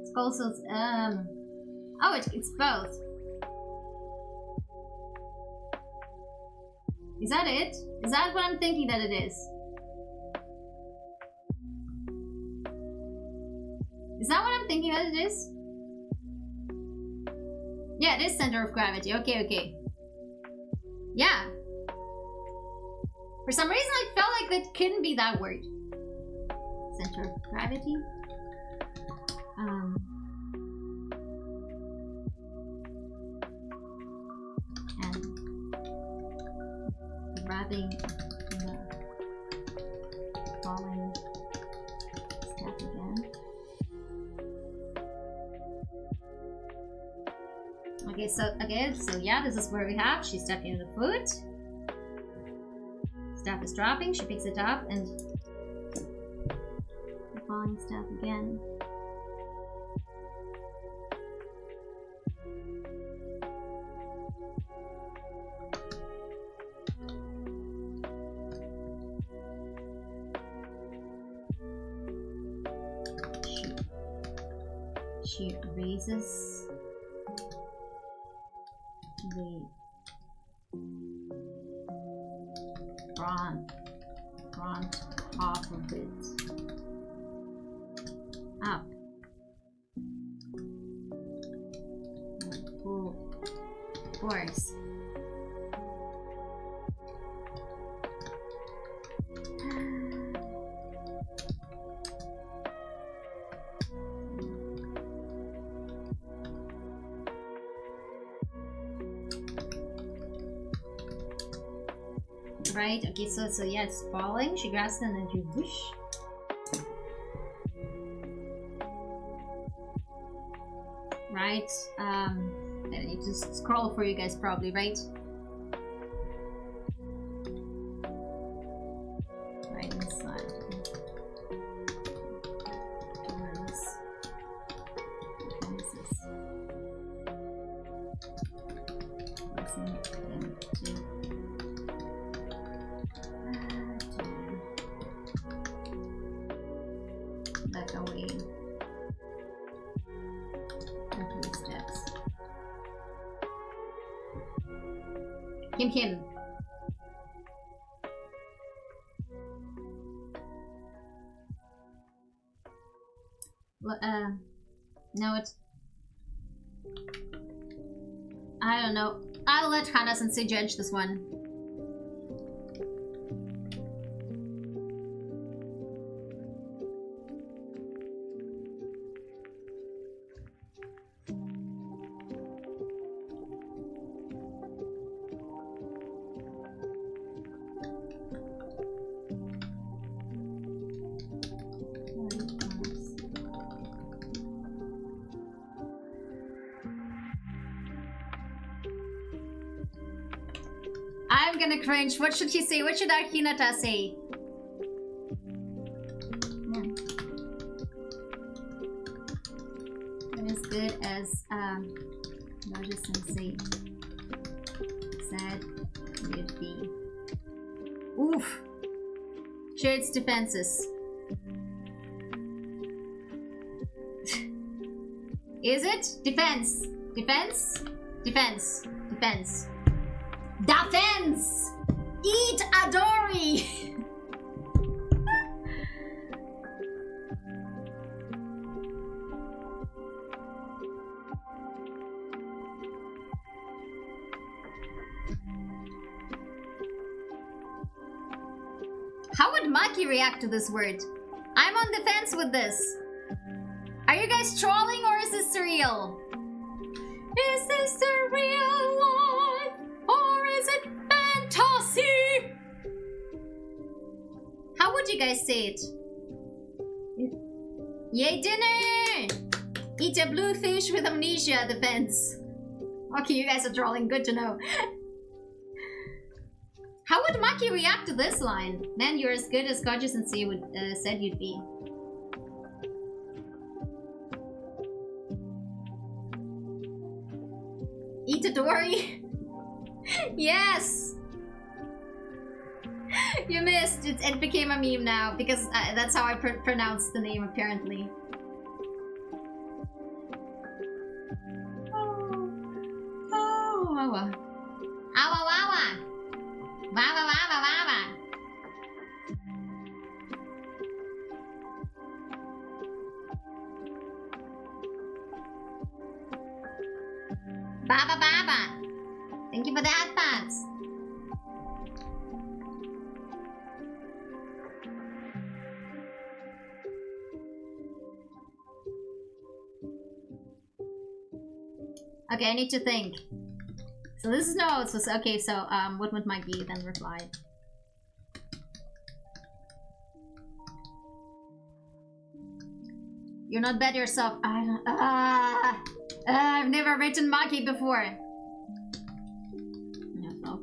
Speaker 1: It's also, oh, it's both. Is that it? Is that what I'm thinking that it is? Is that what I'm thinking that it is? Yeah, it is center of gravity. Okay, okay. Yeah. For some reason, I felt like that couldn't be that word. Center of gravity. And grabbing the falling step again. Okay, so yeah, this is where we have. She's stepping on the foot. Staff is dropping. She picks it up and the falling staff again. She raises the front half of it up with full force. Right, okay, so yeah, it's falling. She grabs it and then you whoosh. Right, I need to scroll for you guys probably, right? Right inside. Back away. And 3 steps. Kim. No, it's... I don't know. I'll let Hannah Sensei judge this one. I'm gonna cringe. What should he say? What should our Hinata say? Not as good as Raja Sensei said would be. Oof. Sure, it's defenses. Is it? Defense. Defense? Defense. Defense. Defense! Eat Adori! How would Maki react to this word? I'm on the fence with this. Are you guys trolling or is this surreal? Is this a real life or is it fantasy? would you guys say it? Yay, dinner! Eat a blue fish with amnesia, depends. Okay, you guys are trolling, good to know. How would Maki react to this line? Man, you're as good as gorgeous and C would said you'd be. Itadori? Yes! You missed. It became a meme now because that's how I pronounce the name apparently. Oh, awa. Awa wawa. Wawa wawa wawa. Baba baba. Thank you for the advance. Okay, I need to think. So this is no, so okay, so what would Mikey then reply? You're not bad yourself. I don't I've never written Maki before. Yeah, so.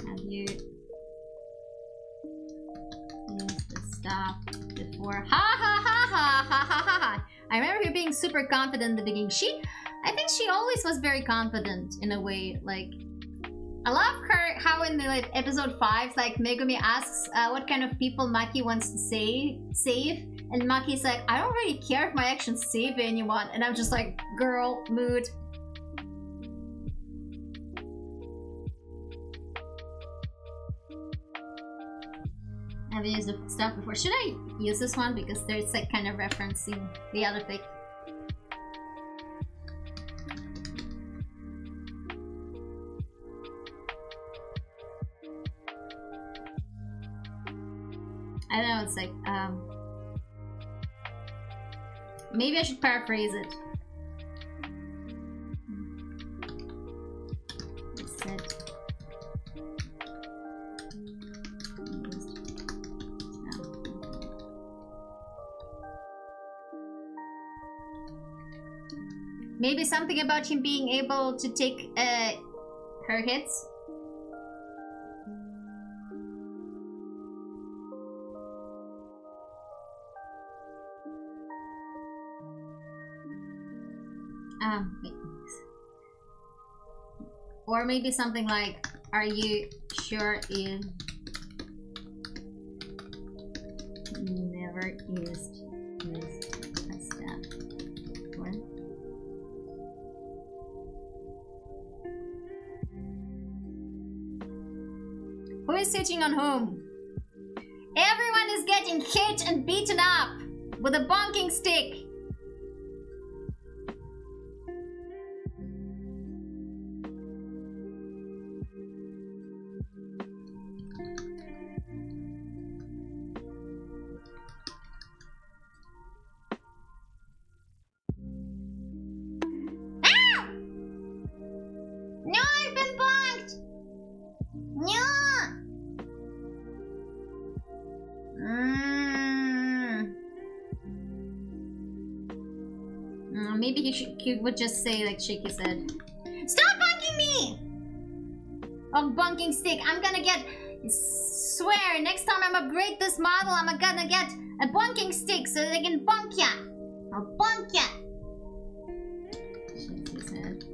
Speaker 1: Have you used the stuff before? Ha ha ha ha ha ha ha! I remember her being super confident in the beginning. I think she always was very confident in a way. Like, I love her how in the like episode 5, like Megumi asks what kind of people Maki wants to save, and Maki's like, I don't really care if my actions save anyone, and I'm just like, girl, mood. I've used the stuff before. Should I use this one because there's like kind of referencing the other thing? I don't know, it's like, maybe I should paraphrase it. It said, maybe something about him being able to take her hits. Or maybe something like, are you sure you never used this stuff before? Who is sitting on whom? Everyone is getting hit and beaten up with a bonking stick. Maybe he would just say, like Shaky said, stop bunking me! Oh, bunking stick. I'm gonna get, swear, next time I'm upgrade this model, I'm gonna get a bunking stick so they can bunk ya. I'll bunk ya. Shaky said.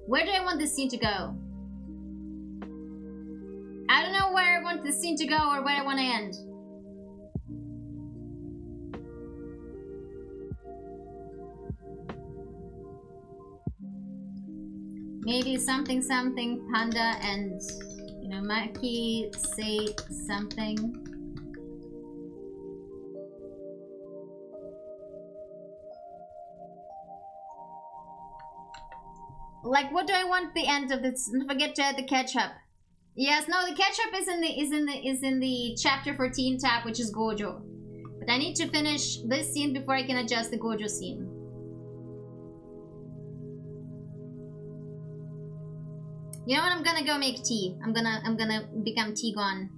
Speaker 1: Where do I want this scene to go? I don't know where I want this scene to go or where I want to end. Maybe something Panda and, you know, Maki say something. Like, what do I want the end of this? Don't forget to add the ketchup. Yes, no, the ketchup is in the chapter 14 tab, which is Gojo. But I need to finish this scene before I can adjust the Gojo scene. You know what? I'm gonna go make tea. I'm gonna become T-Gon.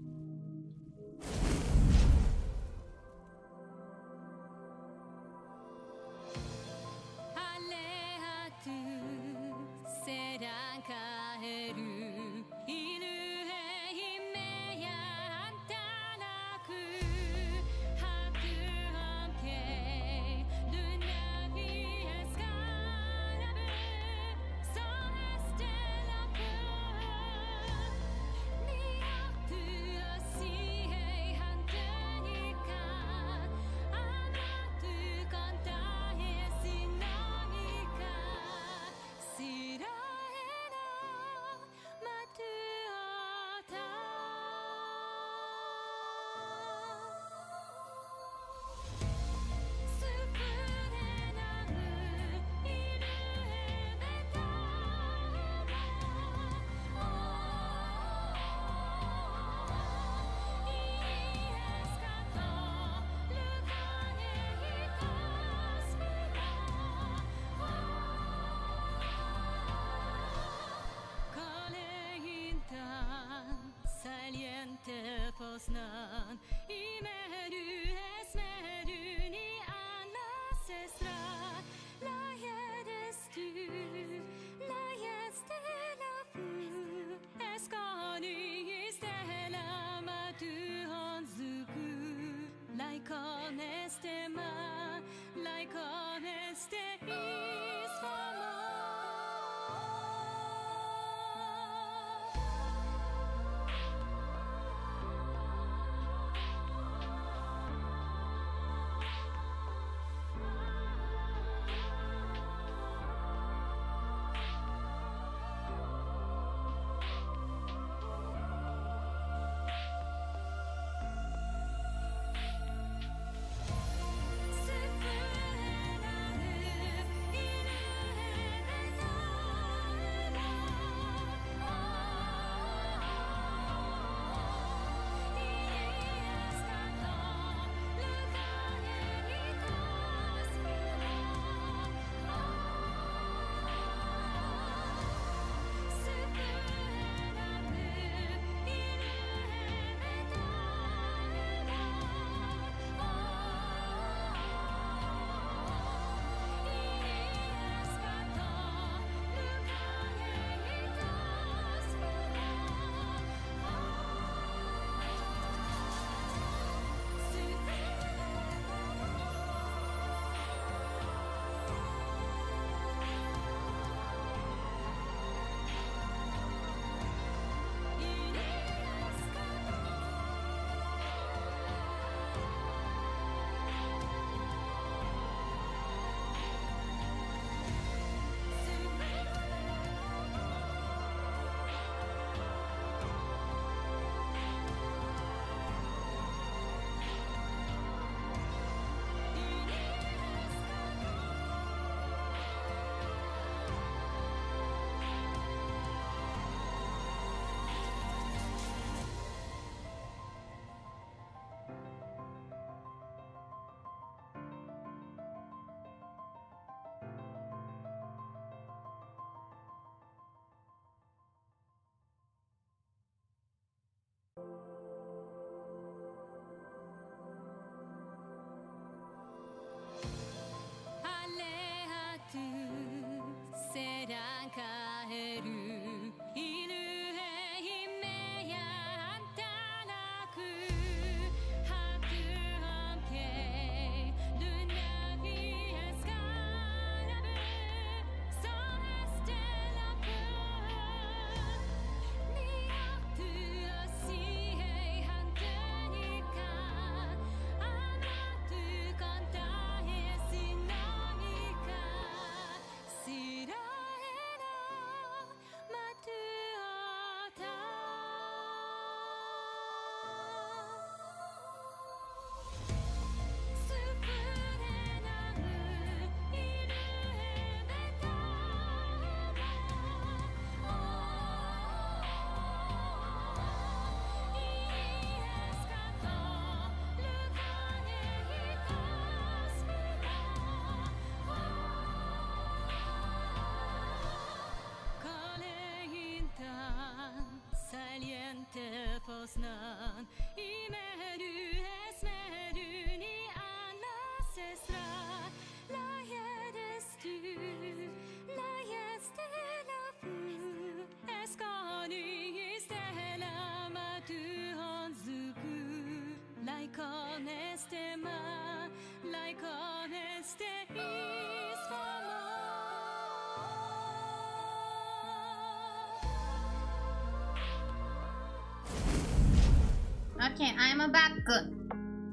Speaker 1: Okay, I'm back.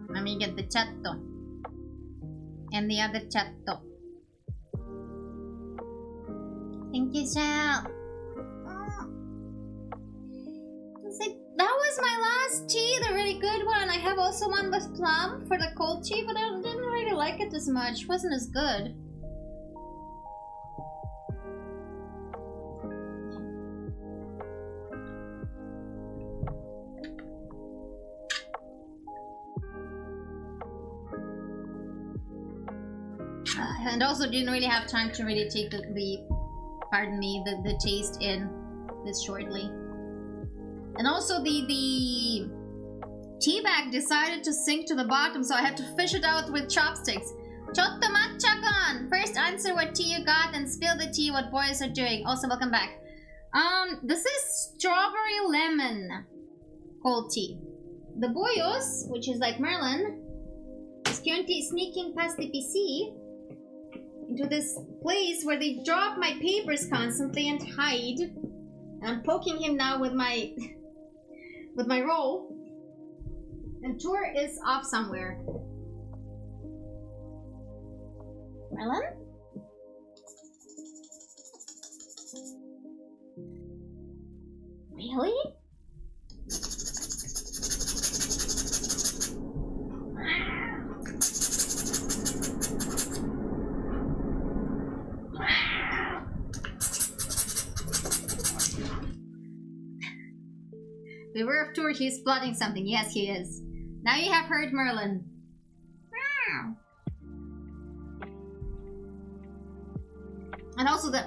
Speaker 1: Let me get the chat and the other chat. Thank you, Shell. That was my last tea, the really good one. I have also one with plum for the cold tea, but I didn't really like it as much. It wasn't as good. And also didn't really have time to really take the taste in this shortly. And also the tea bag decided to sink to the bottom, so I had to fish it out with chopsticks. Chotto matcha-gon! First answer what tea you got and spill the tea what boys are doing. Also, welcome back. This is strawberry lemon cold tea. The boyos, which is like Merlin, is currently sneaking past the PC into this place where they drop my papers constantly and hide. And I'm poking him now with my with my roll. And Tor is off somewhere. Merlin? Really? Beware of Tor, he's plotting something. Yes, he is. Now you have heard Merlin. And also the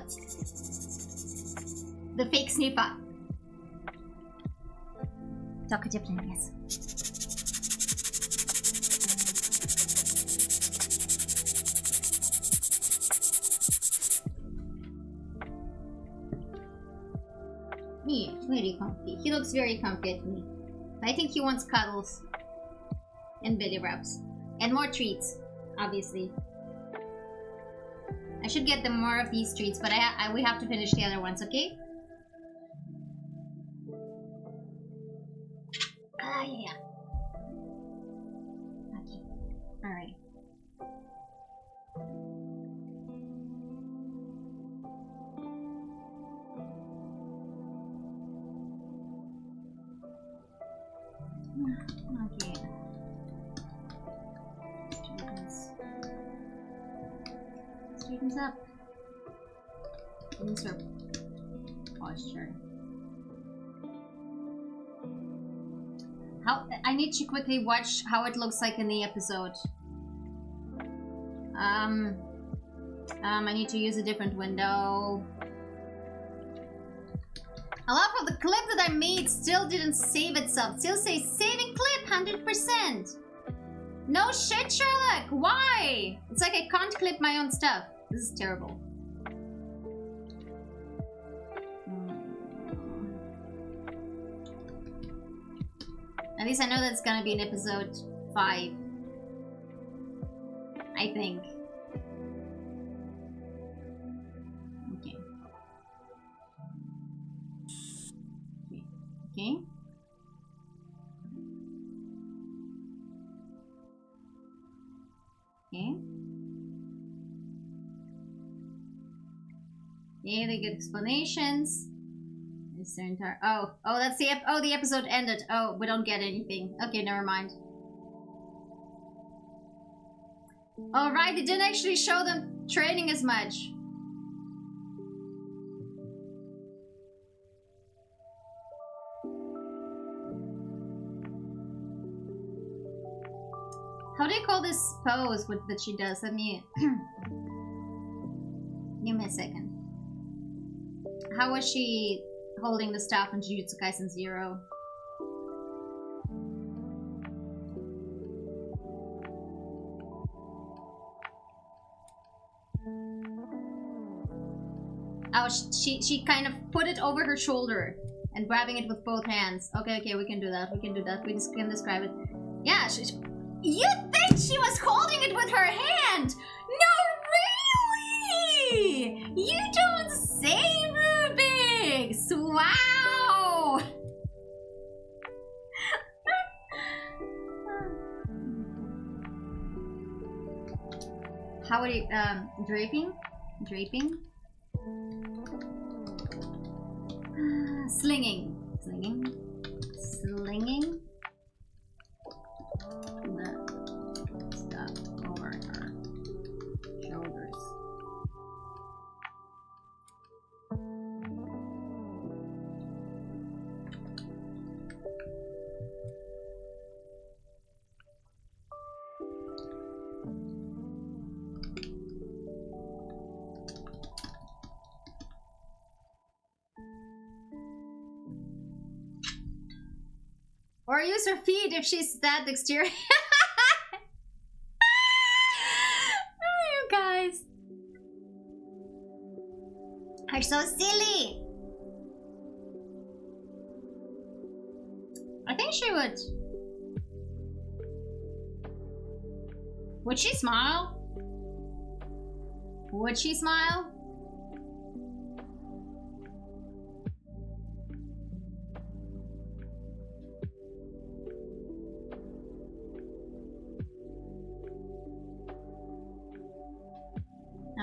Speaker 1: fake sniffer. Talkative plan, yes. Yeah, very comfy. He looks very comfy at me. I think he wants cuddles. And belly rubs. And more treats, obviously. I should get them more of these treats, but we have to finish the other ones, okay? Ah, yeah. Okay. Alright. Okay. Straightens up. Insert posture. I need to quickly watch how it looks like in the episode. I need to use a different window. A lot of the clip that I made still didn't save itself. Still says saving clip 100%. No shit, Sherlock. Why? It's like I can't clip my own stuff. This is terrible. At least I know that's gonna be in episode 5. I think. Okay. Okay. Okay. Yeah, they get explanations. It's their entire. Oh, that's the the episode ended. Oh, we don't get anything. Okay, never mind. All right, they didn't actually show them training as much. How do you call this pose that she does? Let me... Give me a second. How was she holding the staff in Jujutsu Kaisen 0? Oh, she kind of put it over her shoulder and grabbing it with both hands. Okay, okay, we can do that. We can do that. We just can describe it. Yeah, you think she was holding it with her hand? No, really? You don't say, Rubik's. Wow. How would you, draping? Draping? Slinging. Slinging. Slinging. The stuff over her shoulders. Or use her feet if she's that dexterous. Oh, you guys are so silly. I think she would. Would she smile? Would she smile?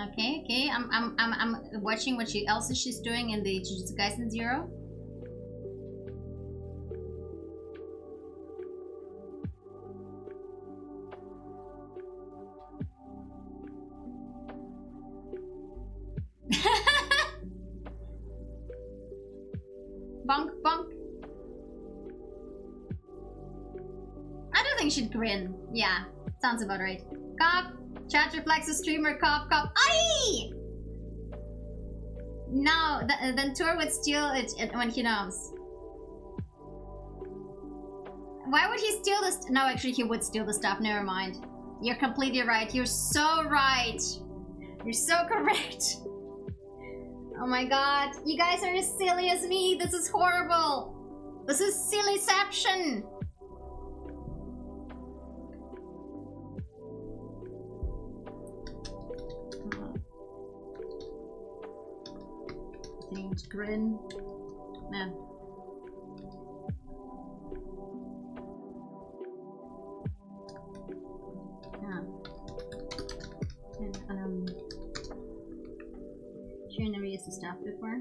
Speaker 1: Okay, okay. I'm watching what else she's doing in the Jujutsu Kaisen 0. Bonk, bonk. I don't think she'd grin. Yeah, sounds about right. Cough. Chat reflexes, streamer, cough, cough. Aye! No, then Tour would steal it when he knows. Why would he steal this? No, actually, he would steal the stuff. Never mind. You're completely right. You're so right. You're so correct. Oh my god. You guys are as silly as me. This is horrible. This is sillyception. Grin. No. Yeah. And, she never used the stuff before.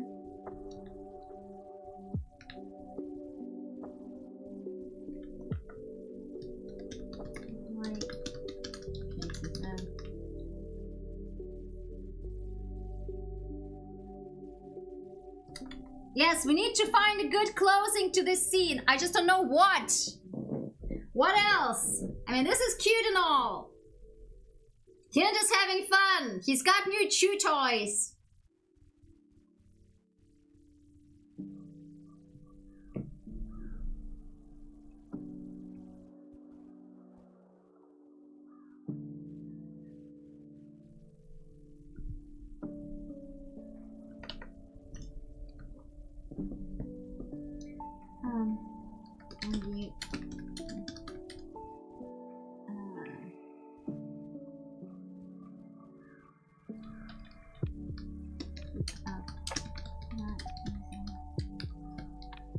Speaker 1: Yes, we need to find a good closing to this scene. I just don't know what. What else? I mean, this is cute and all. Hinata's having fun. He's got new chew toys.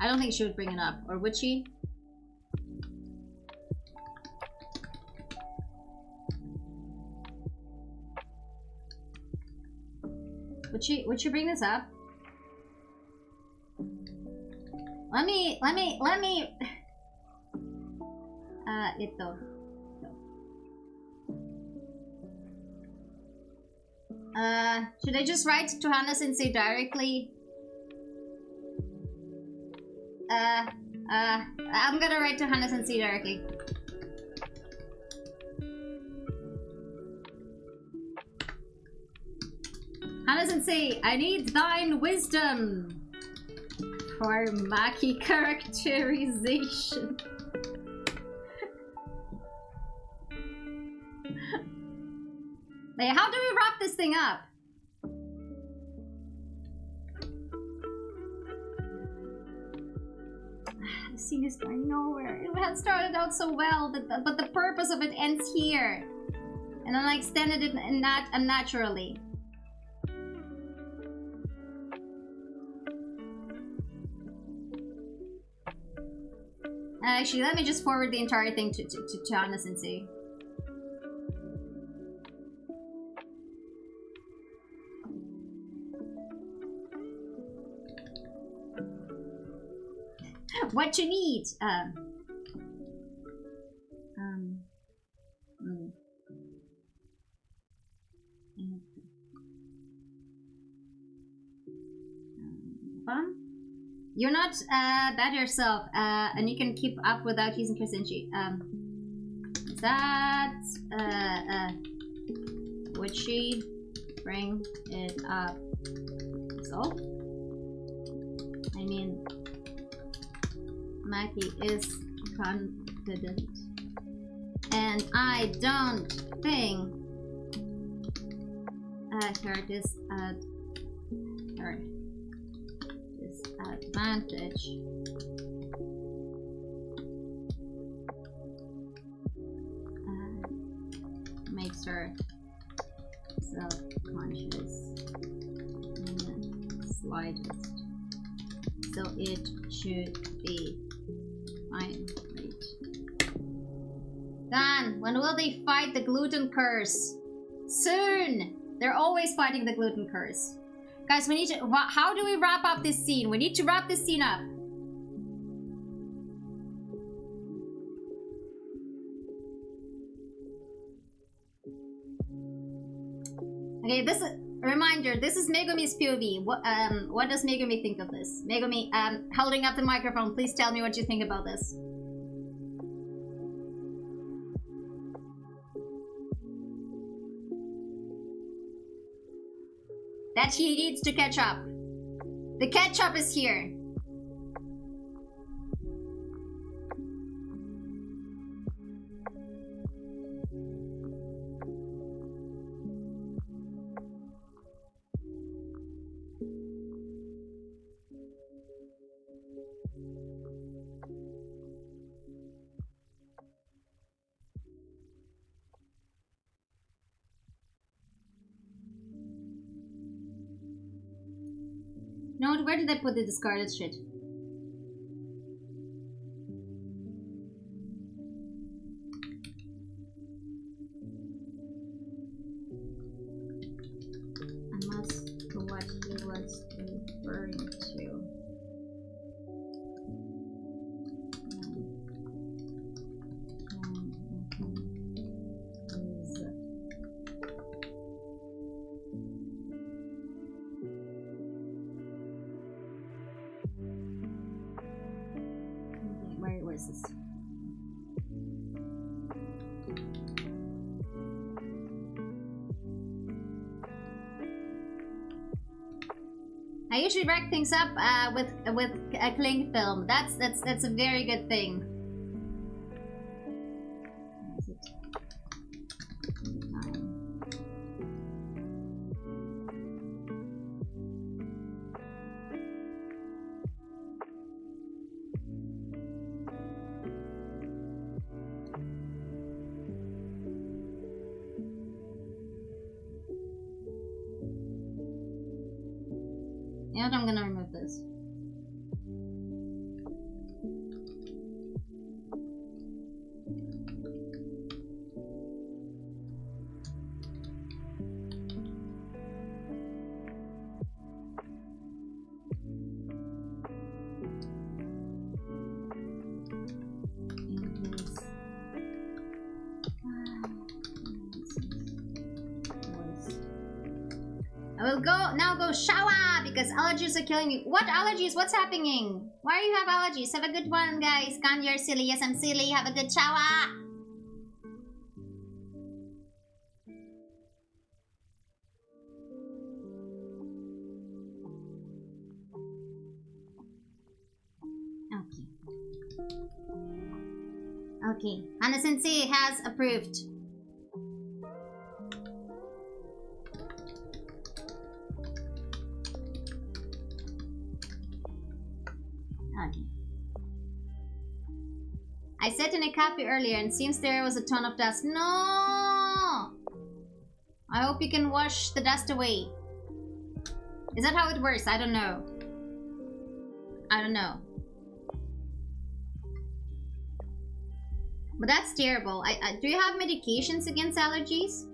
Speaker 1: I don't think she would bring it up, or would she? Would she bring this up? Let me ito. Should I just write to Hana-sensei directly? I'm gonna write to Hana-sensei directly. Hana-sensei, I need thine wisdom for Maki characterization. Like, how do we wrap this thing up? The scene is going nowhere. It had started out so well, but the purpose of it ends here. And then I extended it unnaturally. Actually, let me just forward the entire thing to Chana Sensei. What you need? You're not bad yourself, and you can keep up without using Kersenchi. Would she bring it up? So, I mean, Maki is confident, and I don't think her disadvantage makes her self-conscious in the slightest. So it should be fine. Right. Dan, when will they fight the gluten curse? Soon! They're always fighting the gluten curse. Guys, we need to... How do we wrap up this scene? We need to wrap this scene up. Okay, this is... Reminder, this is Megumi's POV. What does Megumi think of this? Megumi, holding up the microphone, please tell me what you think about this. That he needs to catch up. The ketchup is here. No, where did I put the discarded shit? I must know what he was referring to. I usually wrap things up with a cling film. That's a very good thing. Yeah, I'm gonna remove this. I will go shower because allergies are killing me. What allergies? What's happening? Why do you have allergies? Have a good one, guys. Can you're silly? Yes, I'm silly. Have a good shower. Okay. Hana Sensei has approved. Okay. I sat in a cafe earlier and seems there was a ton of dust. No! I hope you can wash the dust away. Is that how it works? I don't know. I don't know. But that's terrible. Do you have medications against allergies?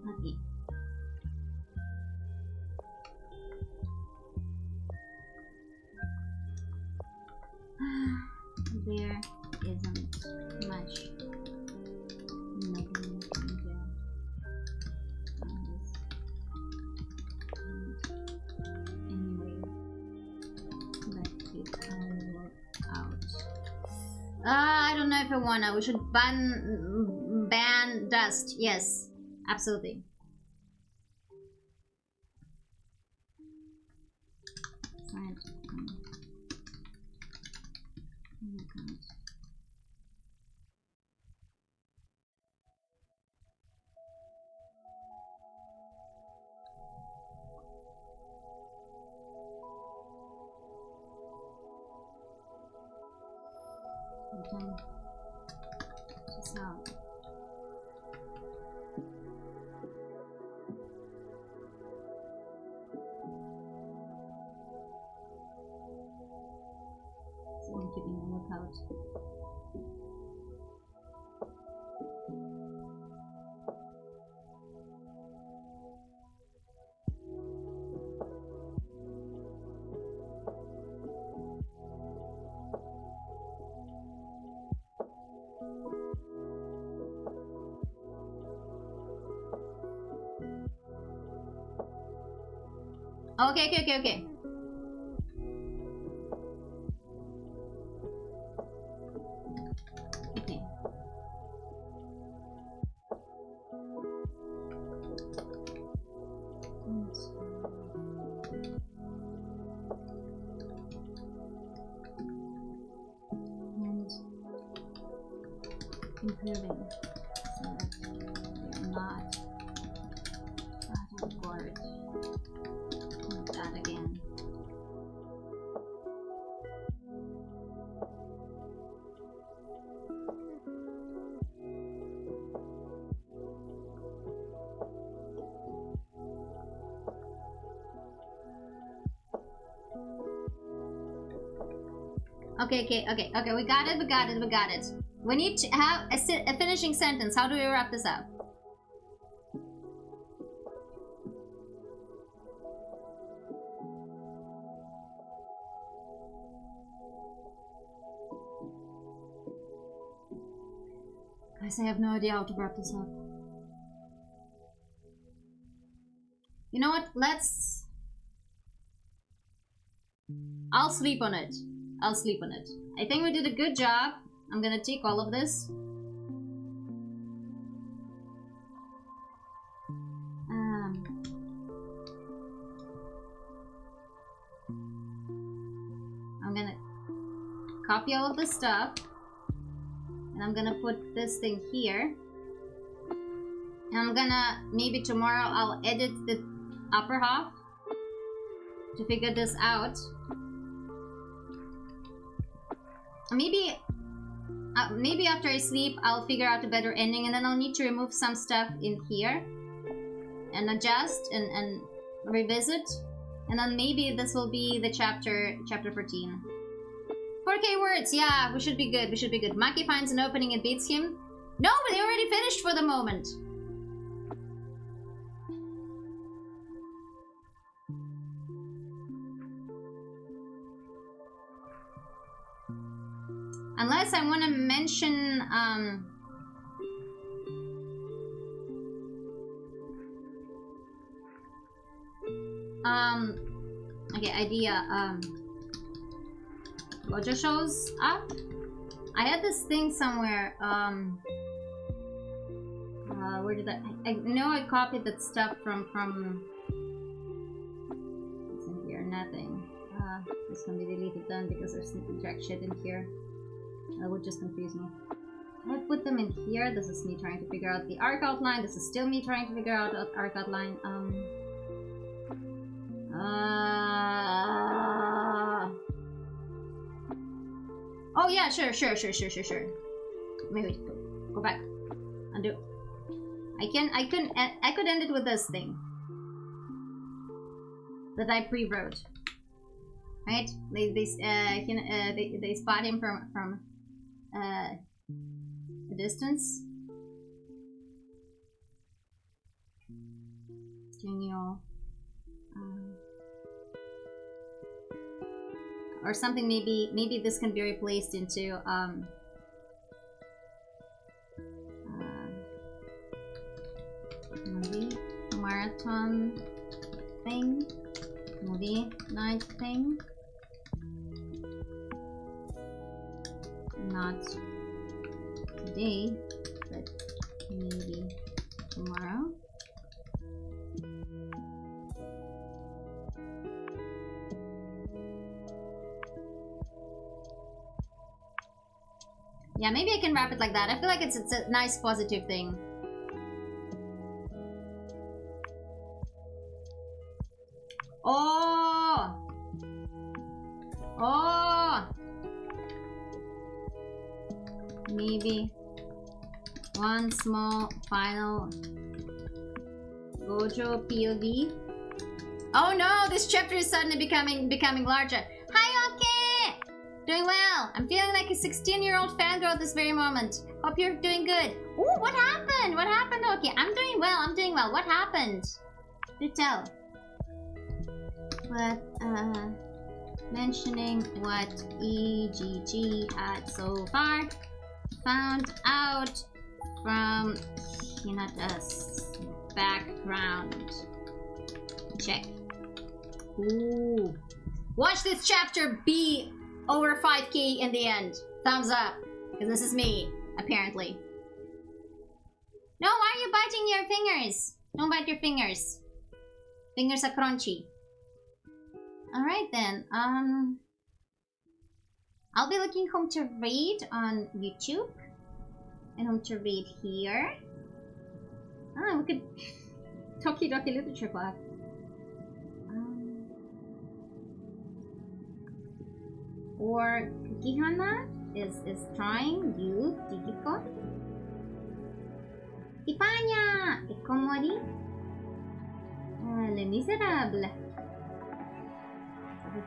Speaker 1: Okay. There isn't much. Nothing in there. Anyway, let it all work out. I don't know if I wanna. We should ban dust. Yes, absolutely. Right. Oh my God. Just out. So I'm keeping a lookout. Okay. Okay. And improving so that they're not out of board. That again. Okay, we got it. We need to have a finishing sentence. How do we wrap this up? Guys, I have no idea how to wrap this up. You know what? I'll sleep on it. I think we did a good job. I'm gonna take all of this. I'm gonna copy all of this stuff. And I'm gonna put this thing here. And I'm gonna, maybe tomorrow I'll edit the upper half to figure this out. Maybe after I sleep, I'll figure out a better ending, and then I'll need to remove some stuff in here and adjust and revisit, and then maybe this will be the chapter 14. 4K words, yeah, we should be good. Maki finds an opening and beats him. No, but they already finished for the moment. Unless I want to mention, okay, idea, Gojo shows up. I had this thing somewhere, where did I know I copied that stuff from, it's in here, nothing. This can be deleted then because there's jack shit in here. That would just confuse me. I put them in here. This is me trying to figure out the arc outline. This is still me trying to figure out the arc outline. Oh yeah, sure. Maybe go back. Undo. I could end it with this thing that I pre-wrote. Right? They spot him from a distance. Genial. Or something. Maybe this can be replaced into movie marathon thing, movie night thing. Not today, but maybe tomorrow. Yeah, maybe I can wrap it like that. I feel like it's a nice positive thing. Oh! Maybe one small final Gojo POV. Oh no, this chapter is suddenly becoming larger. Hi, okay! Doing well. I'm feeling like a 16-year-old fangirl at this very moment. Hope you're doing good. Ooh, what happened? What happened? Okay, I'm doing well. What happened? Do tell. But mentioning what EGG had so far found out from Hinata's background check. Ooh. Watch this chapter be over 5K in the end. Thumbs up. Because this is me, apparently. No, why are you biting your fingers? Don't bite your fingers. Fingers are crunchy. Alright then, I'll be looking home to read on YouTube. And home to read here. Ah, we could... Tokidoki Literature Club. Or Kukihana is trying you, Digiko. Ipanya! Ikomori. Les Miserables.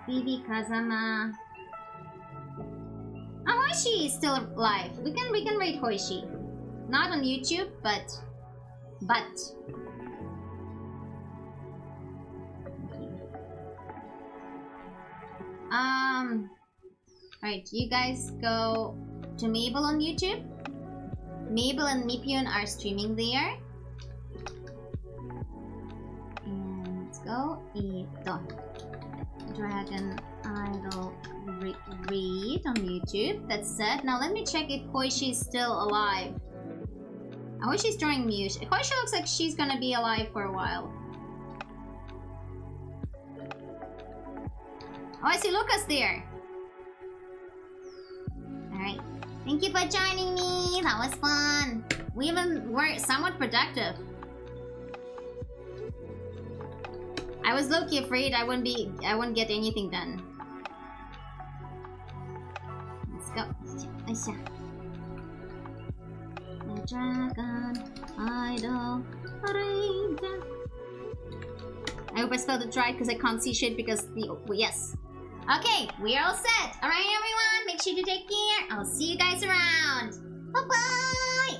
Speaker 1: Phoebe Kazama. Oh, Hoishi is still alive. We can rate Hoishi. Not on YouTube, but. Alright, you guys go to Mabel on YouTube. Mabel and Mipion are streaming there. And let's go. Ito. Dragon Idol read on YouTube. That's set. Now let me check if Hoishi is still alive. I wish she's drawing mute. Hoishi looks like she's gonna be alive for a while. Oh, I see Lucas there. Alright. Thank you for joining me. That was fun. We even were somewhat productive. I was low-key afraid I wouldn't get anything done. Let's go. Aisha. The Dragon Idol Ranger. I hope I spelled it right because I can't see shit because the yes. Okay, we are all set. Alright everyone, make sure to take care. I'll see you guys around. Bye bye.